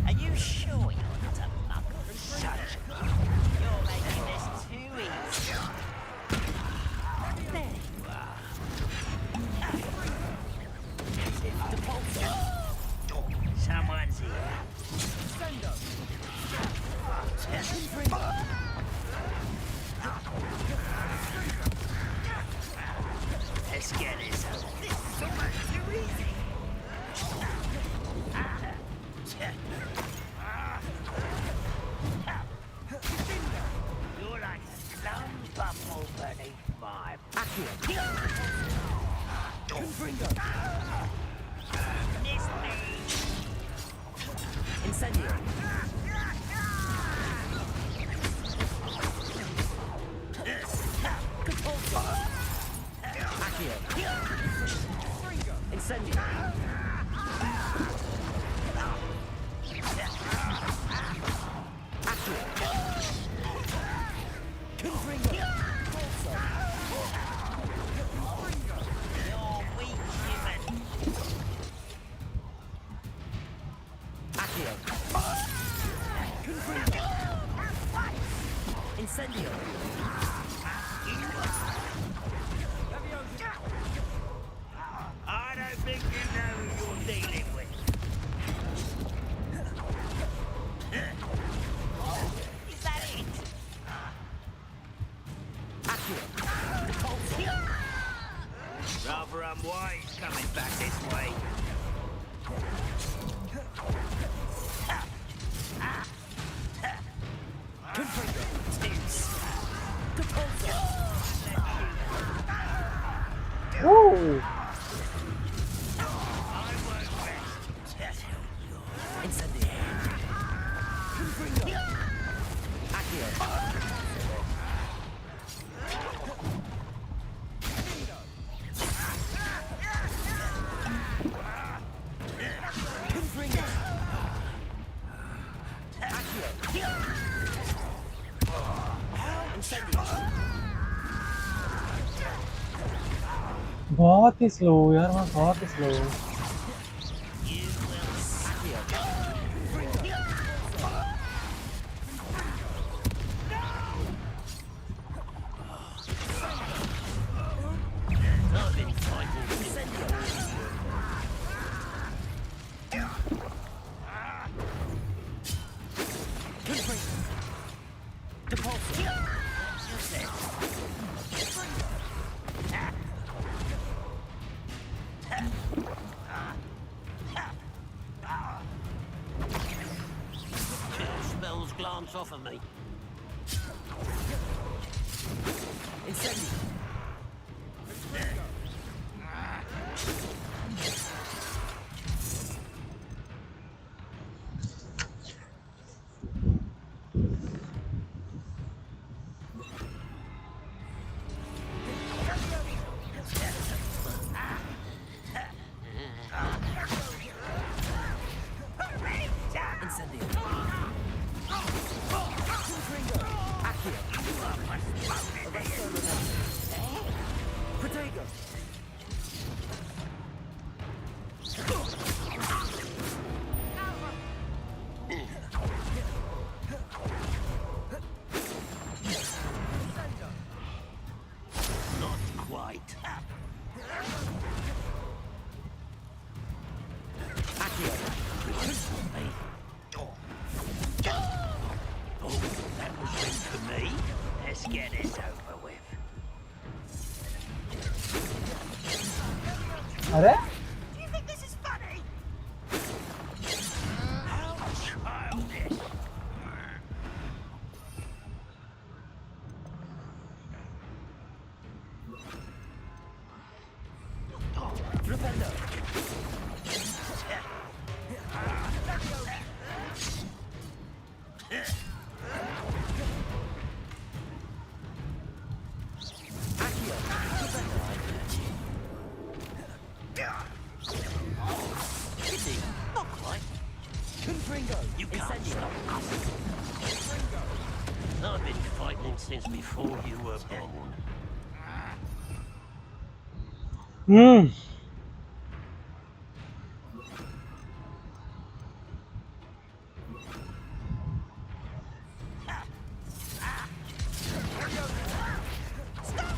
Are you sure you're not a mug of such? You're making this too easy. There you are. Someone's here. Let's get this over. This is so much too easy. You're like a lone bumble beneath my... Accio! Confringo! Miss me. Incendio! Incendio. I don't think you know who you're dealing with. Is that it? Rather unwise coming back this way. Woo! बहुत ही slow यार, वहाँ बहुत ही slow. Spells glance off of me. Incendio. Get this over with. अरे? Do you think this is funny? How childish. Defender. You can't stop us. I've been fighting since before you were born. Stop!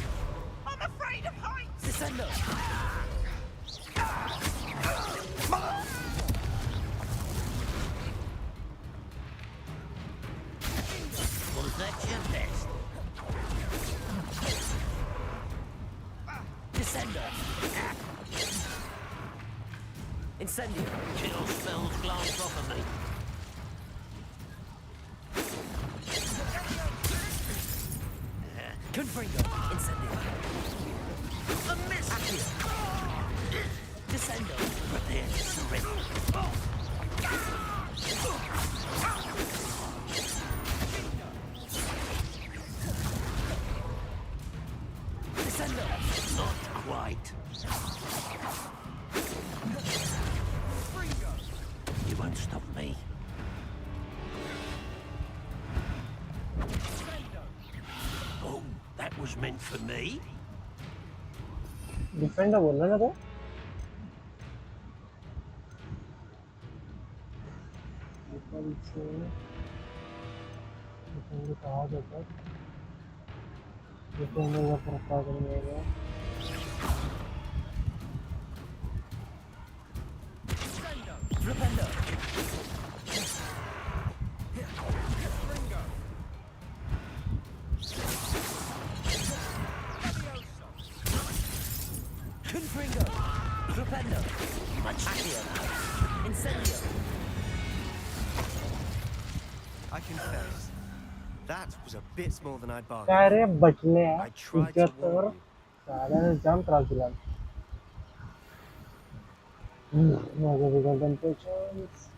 I'm afraid of heights. Descendo. Was that your best? Descendo. Incendio. Chill spells glance off of me. Confringo. Incendio. A miss. Descendo. Prepare to surrender. Descendo. Not quite. You won't stop me. Oh, that was meant for me? Defender बोलना ना तो also देखेंगे कहाँ जाता है देखेंगे या प्रस्ताव करेंगे Flipendo. Confringo. Flipendo. Accio. Incendio. I confess, that was a bit more than I'd bargained क्या रे बचने for. हैं I tried to इज्जत warn और you. सारे जाम त्रास दिला Magical temperatures.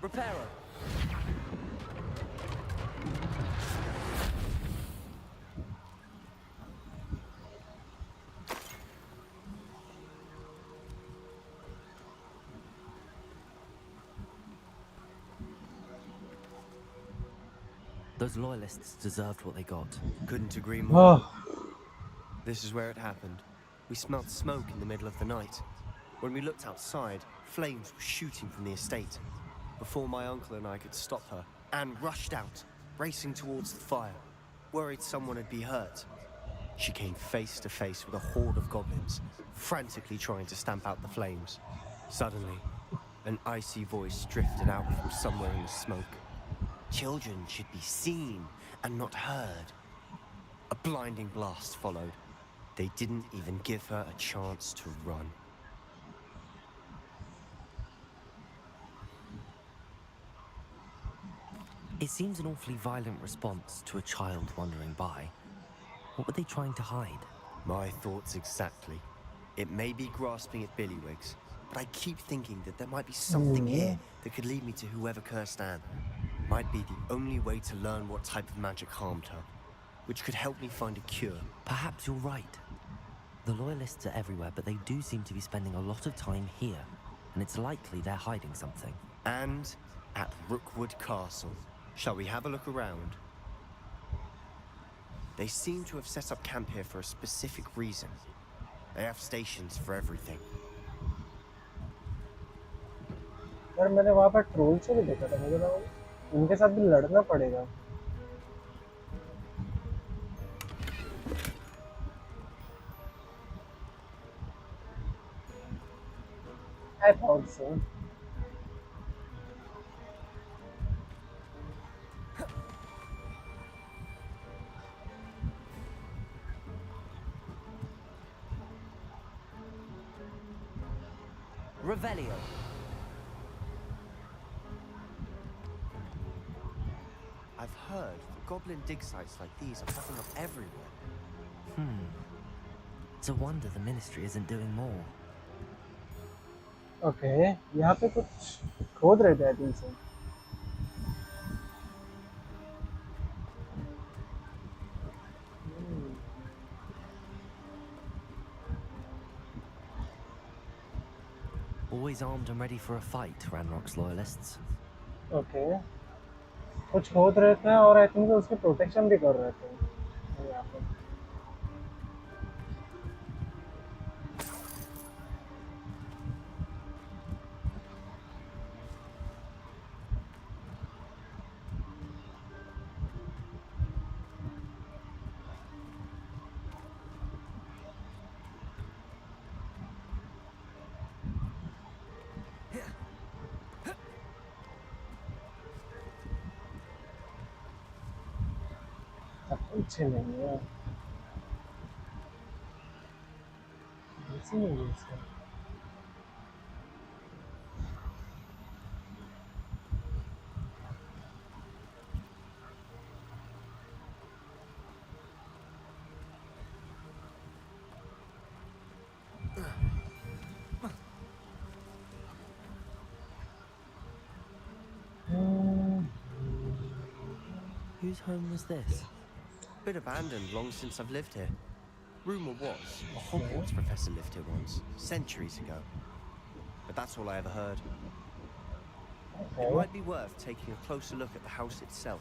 Reparo. Those loyalists deserved what they got. Couldn't agree more. Oh. This is where it happened. We smelled smoke in the middle of the night. When we looked outside, flames were shooting from the estate. Before my uncle and I could stop her, Anne rushed out, racing towards the fire, worried someone would be hurt. She came face to face with a horde of goblins, frantically trying to stamp out the flames. Suddenly, an icy voice drifted out from somewhere in the smoke. Children should be seen and not heard. A blinding blast followed. They didn't even give her a chance to run. It seems an awfully violent response to a child wandering by. What were they trying to hide? My thoughts exactly. It may be grasping at Billywigs, but I keep thinking that there might be something here that could lead me to whoever cursed Anne. Might be the only way to learn what type of magic harmed her, which could help me find a cure. Perhaps you're right. The loyalists are everywhere, but they do seem to be spending a lot of time here, and it's likely they're hiding something. And at Rookwood Castle. Shall we have a look around? They seem to have set up camp here for a specific reason. They have stations for everything. यार मैंने वहाँ पर troll से भी देखा था मुझे लगा उनके साथ भी लड़ना पड़ेगा I thought so. Revelio. I've heard that goblin dig sites like these are popping up everywhere. It's a wonder the ministry isn't doing more. Okay, यहाँ पे कुछ खोद रहे थे I think so. Always armed and ready for a fight, Ranrock's loyalists. Okay. कुछ खोद रहे थे और I think उसकी प्रोटेक्शन भी कर रहे थे यहाँ पे अच्छे नहीं है ऐसे नहीं है इसका Whose home was this? Been abandoned long since I've lived here. Rumor was, a Hogwarts professor lived here once, centuries ago. But that's all I ever heard. It might be worth taking a closer look at the house itself.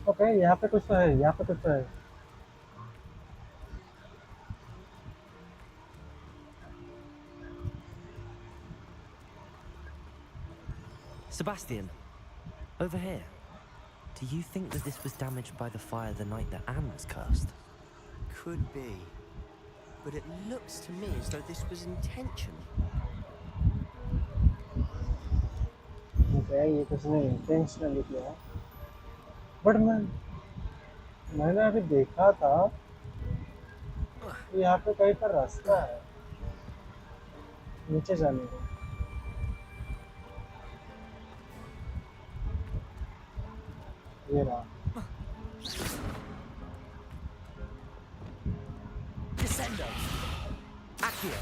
Okay यहाँ पे कुछ तो है, यहाँ पे कुछ तो है। Sebastian, over here. Do you think that this was damaged by the fire the night that Anne was cursed? Could be. But it looks to me as though this was intentional. Okay, ये कुछ ने intentionally किया। But मैंने अभी देखा था कि यहाँ पे कहीं पर रास्ता है नीचे जाने का। ये रहा। Descendo. Accio.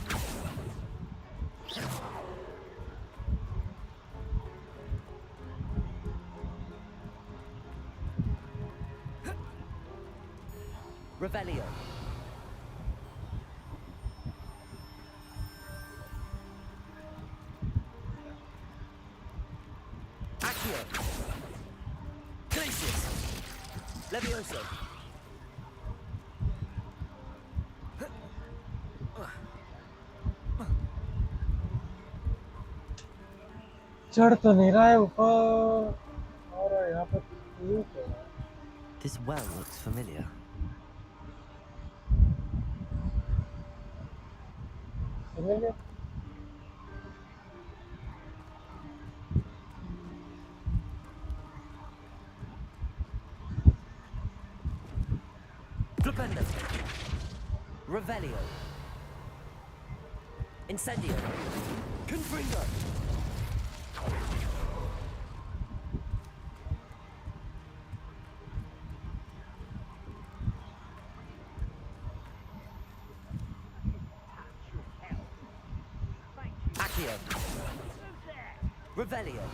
Revelio. Accio. Glacius. Levioso. चढ़ तो नहीं रहा है ऊपर और यहाँ पे लूप है। This well looks familiar. Familiar? Flipendo. Revelio. Incendio. Confringo. Accio. Revelio.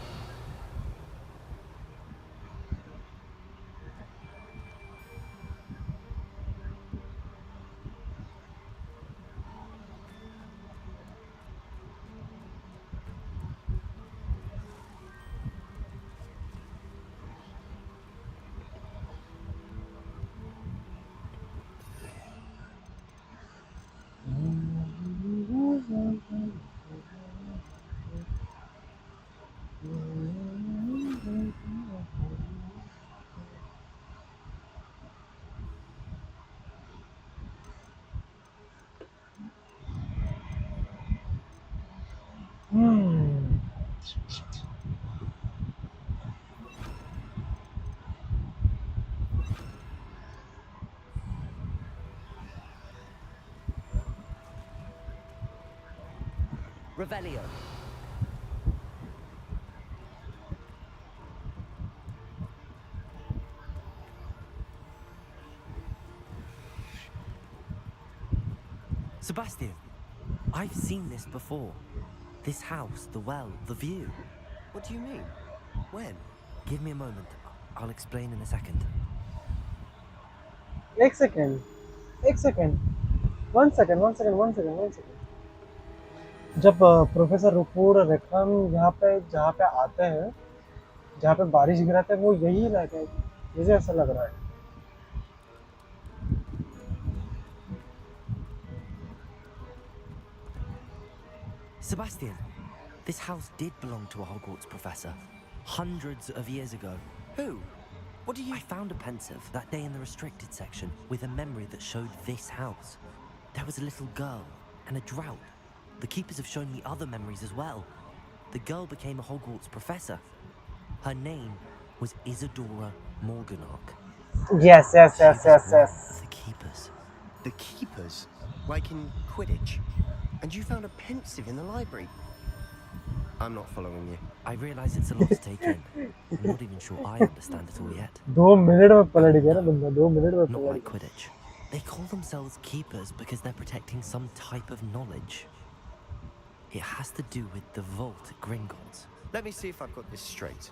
Revelio. Sebastian, I've seen this before. This house, the well, the view. What do you mean? When? Give me a moment. I'll explain in a second. एक second, एक second, one second, one second, one second, one second. जब professor Rupur रेखम यहाँ पे जहाँ पे आते हैं, जहाँ पे बारिश गिराते हैं, वो यही इलाका है, मुझे ऐसा लग रहा है। Sebastian, this house did belong to a Hogwarts professor, hundreds of years ago. Who? What do you... I found a pensive that day in the restricted section with a memory that showed this house. There was a little girl and a drought. The keepers have shown me other memories as well. The girl became a Hogwarts professor. Her name was Isadora Morganach. Yes, yes, She yes, was yes, one yes. of the keepers. The keepers? Like in Quidditch? And you found a pensive in the library? I'm not following you. I realize it's a lot to take in. I'm not even sure I understand it all yet. 2 minute में पलट गया ना बंदा 2 minute में Not पलट like गया Quidditch. They call themselves keepers because they're protecting some type of knowledge. It has to do with the vault at Gringotts. Let me see if I've got this straight.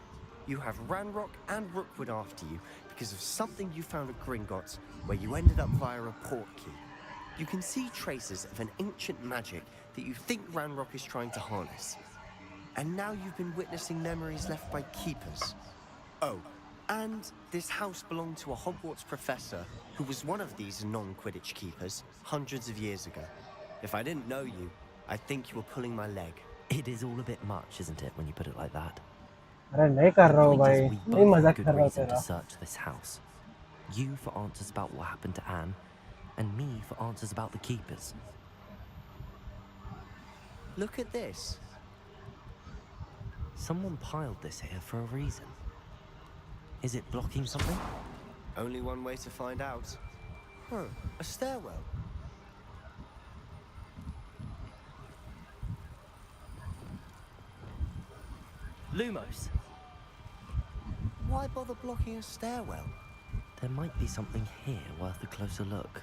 You have Ranrock and Rookwood after you because of something you found at Gringotts where you ended up via a portkey. You can see traces of an ancient magic that you think Ranrock is trying to harness. And now you've been witnessing memories left by keepers. Oh, and this house belonged to a Hogwarts professor who was one of these non-Quidditch keepers hundreds of years ago. If I didn't know you, I'd think you were pulling my leg. It is all a bit much, isn't it, when you put it like that? अरे नहीं कर रहा हूँ The point भाई is, we नहीं both have मजाक good कर रहा हूँ reason to तेरा search this house. You for answers about what happened to Anne, and me for answers about the keepers. Look at this. Someone piled this here for a reason. Is it blocking something? Only one way to find out. Huh, a stairwell. Lumos! Why bother blocking a stairwell? There might be something here worth a closer look.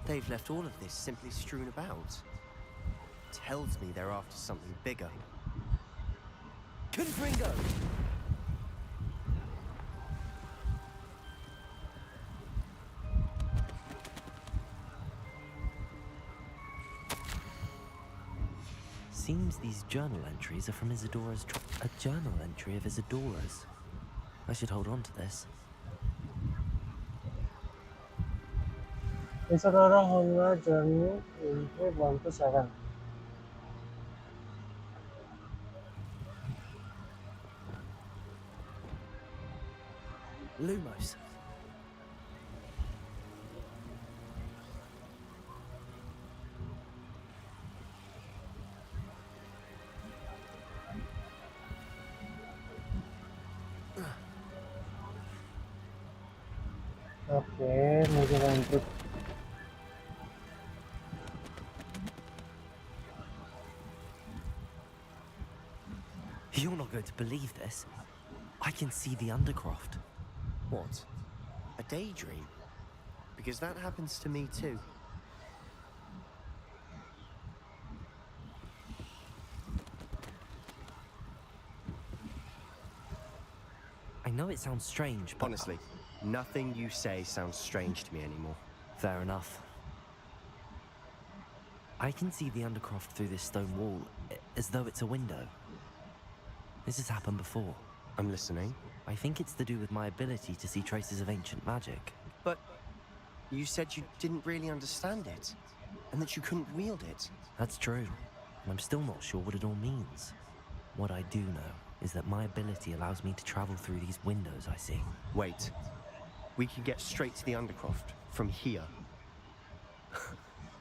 They've left all of this simply strewn about. Tells me they're after something bigger. Confringo! Seems these journal entries are from Isadora's a journal entry of Isadora's. I should hold on to this. Isadora Honda journey into 1 to 7. Lumos. Okay, मुझे entry You're not going to believe this. I can see the Undercroft. What? A daydream? Because that happens to me too. I know it sounds strange, but... Honestly, nothing you say sounds strange to me anymore. Fair enough. I can see the Undercroft through this stone wall, as though it's a window. This has happened before. I'm listening. I think it's to do with my ability to see traces of ancient magic. But you said you didn't really understand it, and that you couldn't wield it. That's true, and I'm still not sure what it all means. What I do know is that my ability allows me to travel through these windows I see. Wait. We can get straight to the Undercroft from here.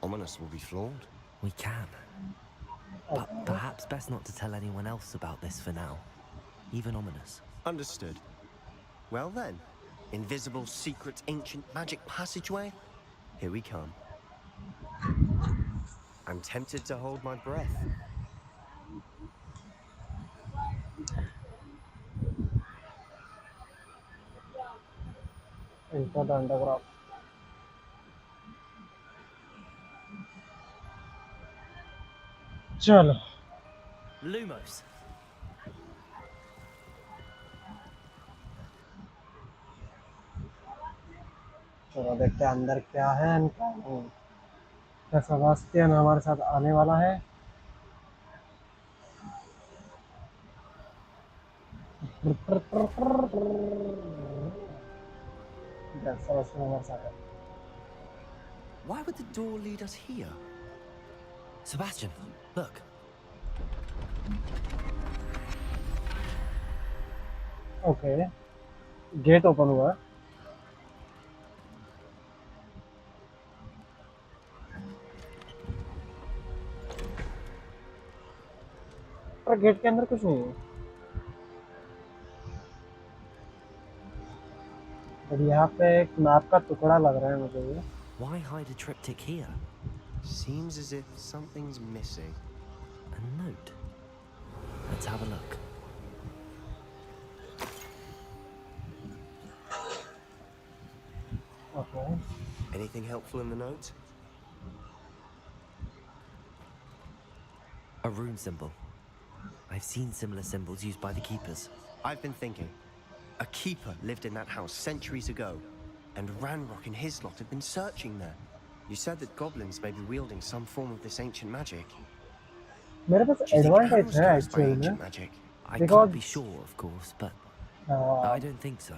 Ominous will be flawed. We can. But perhaps best not to tell anyone else about this for now. Even Ominous. Understood. Well then, invisible, secret, ancient magic passageway? Here we come. I'm tempted to hold my breath. Enter the underground. चलो Lumos. चलो देखते हैं अंदर क्या है and क्या नहीं। क्या सेबास्टियन हमारे साथ आने वाला है? Yes, सेबास्टियन हमारे साथ है। Why would the door lead us here? Sebastian, look. Okay. Gate open हुआ है। पर गेट के अंदर कुछ नहीं है। और यहाँ पे एक मैप का टुकड़ा लग रहा है मुझे ये. Why hide a triptych here? Seems as if something's missing. A note. Let's have a look. Okay. Anything helpful in the note? A rune symbol. I've seen similar symbols used by the keepers. I've been thinking. A keeper lived in that house centuries ago, and Ranrock and his lot have been searching there. You said that goblins may be wielding some form of this ancient magic. मेरे पास Do you think Anne advantage was है cursed by actually ancient में. magic? I Because can't be sure, of course, but I don't think so.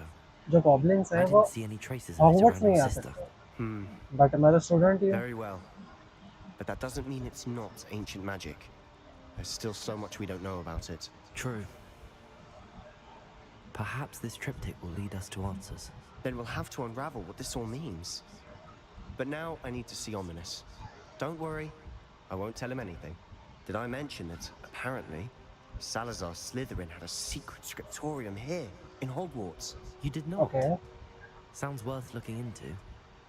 जो goblins I हैं वो didn't see any traces of it Hogwarts around नहीं your uh sister. सकते. But मैं तो student ही हूँ. Very well. But that doesn't mean it's not ancient magic. There's still so much we don't know about it. True. Perhaps this triptych will lead us to answers. Then we'll have to unravel what this all means. But now I need to see Ominous. Don't worry, I won't tell him anything. Did I mention that, apparently, Salazar Slytherin had a secret scriptorium here, in Hogwarts? You did not? Okay. Sounds worth looking into.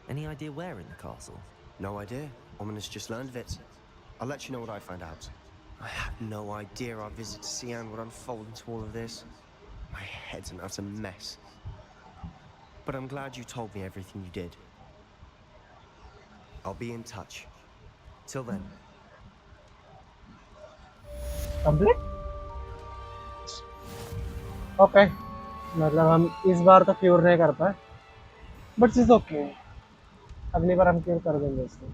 Any idea where in the castle? No idea. Ominous just learned of it. I'll let you know what I find out. I had no idea our visit to Sian would unfold into all of this. My head's an utter mess. But I'm glad you told me everything you did. I'll be in touch. Till then. Complete? Okay. मतलब हम इस बार तो cure नहीं कर पाए. But it's okay. अगली बार हम cure कर देंगे इसको.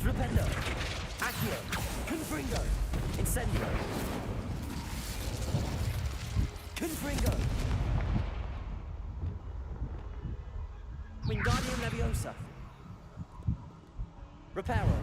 Flipendo! Accio! Confringo! Incendio! Confringo! Wingardium Leviosa! Reparo!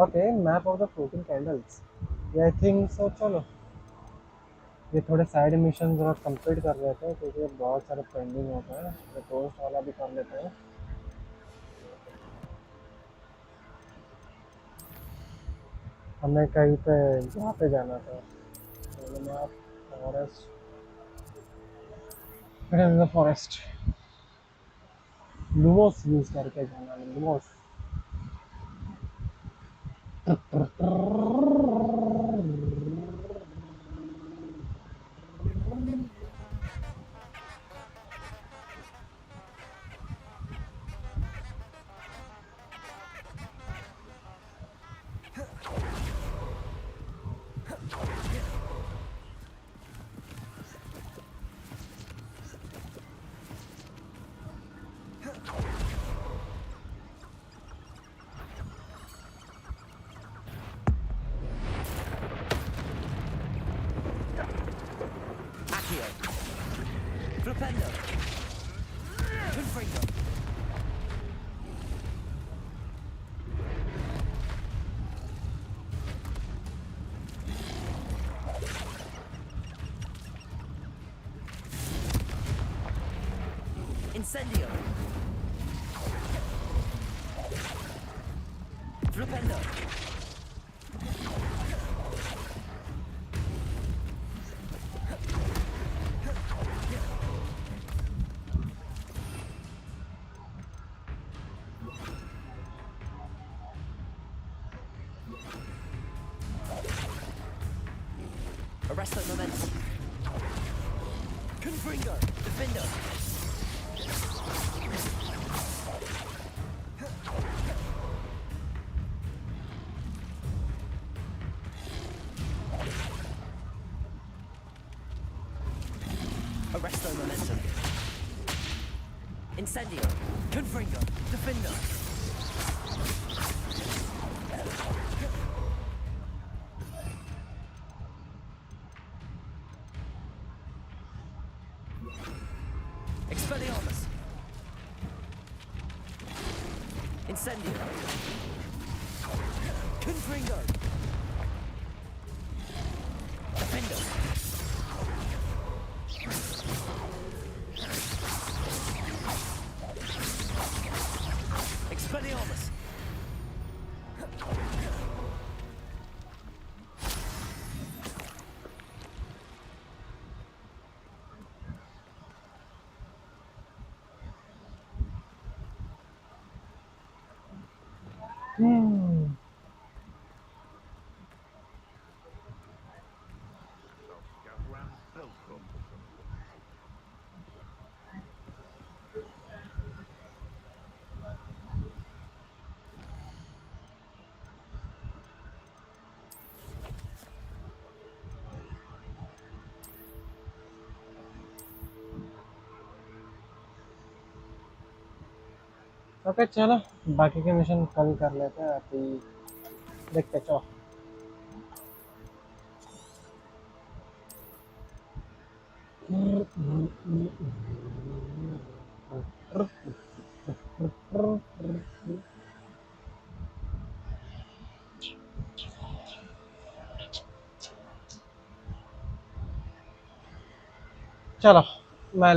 Okay, map of the floating candles. Yeah, I think so. चलो ये थोड़े साइड मिशन जरा कंप्लीट कर लेते हैं क्योंकि बहुत सारे पेंडिंग होते हैं. तो पोस्ट वाला भी कर लेते हैं. हमें कहीं पे यहाँ पे जाना था. फॉरेस्ट. फॉरेस्ट. लूमोस यूज करके जाना है. Lumos. Flipendo! Confringo! Incendio! Flipendo! Arresto momentum. Confringo! Defendo! Incendio. Confringo. Defender. Expelliarmus. Incendio. Confringo. Defender. Expelliarmus. Okay चलो बाकी के मिशन कल कर लेते हैं अभी देखते चलो चलो मैं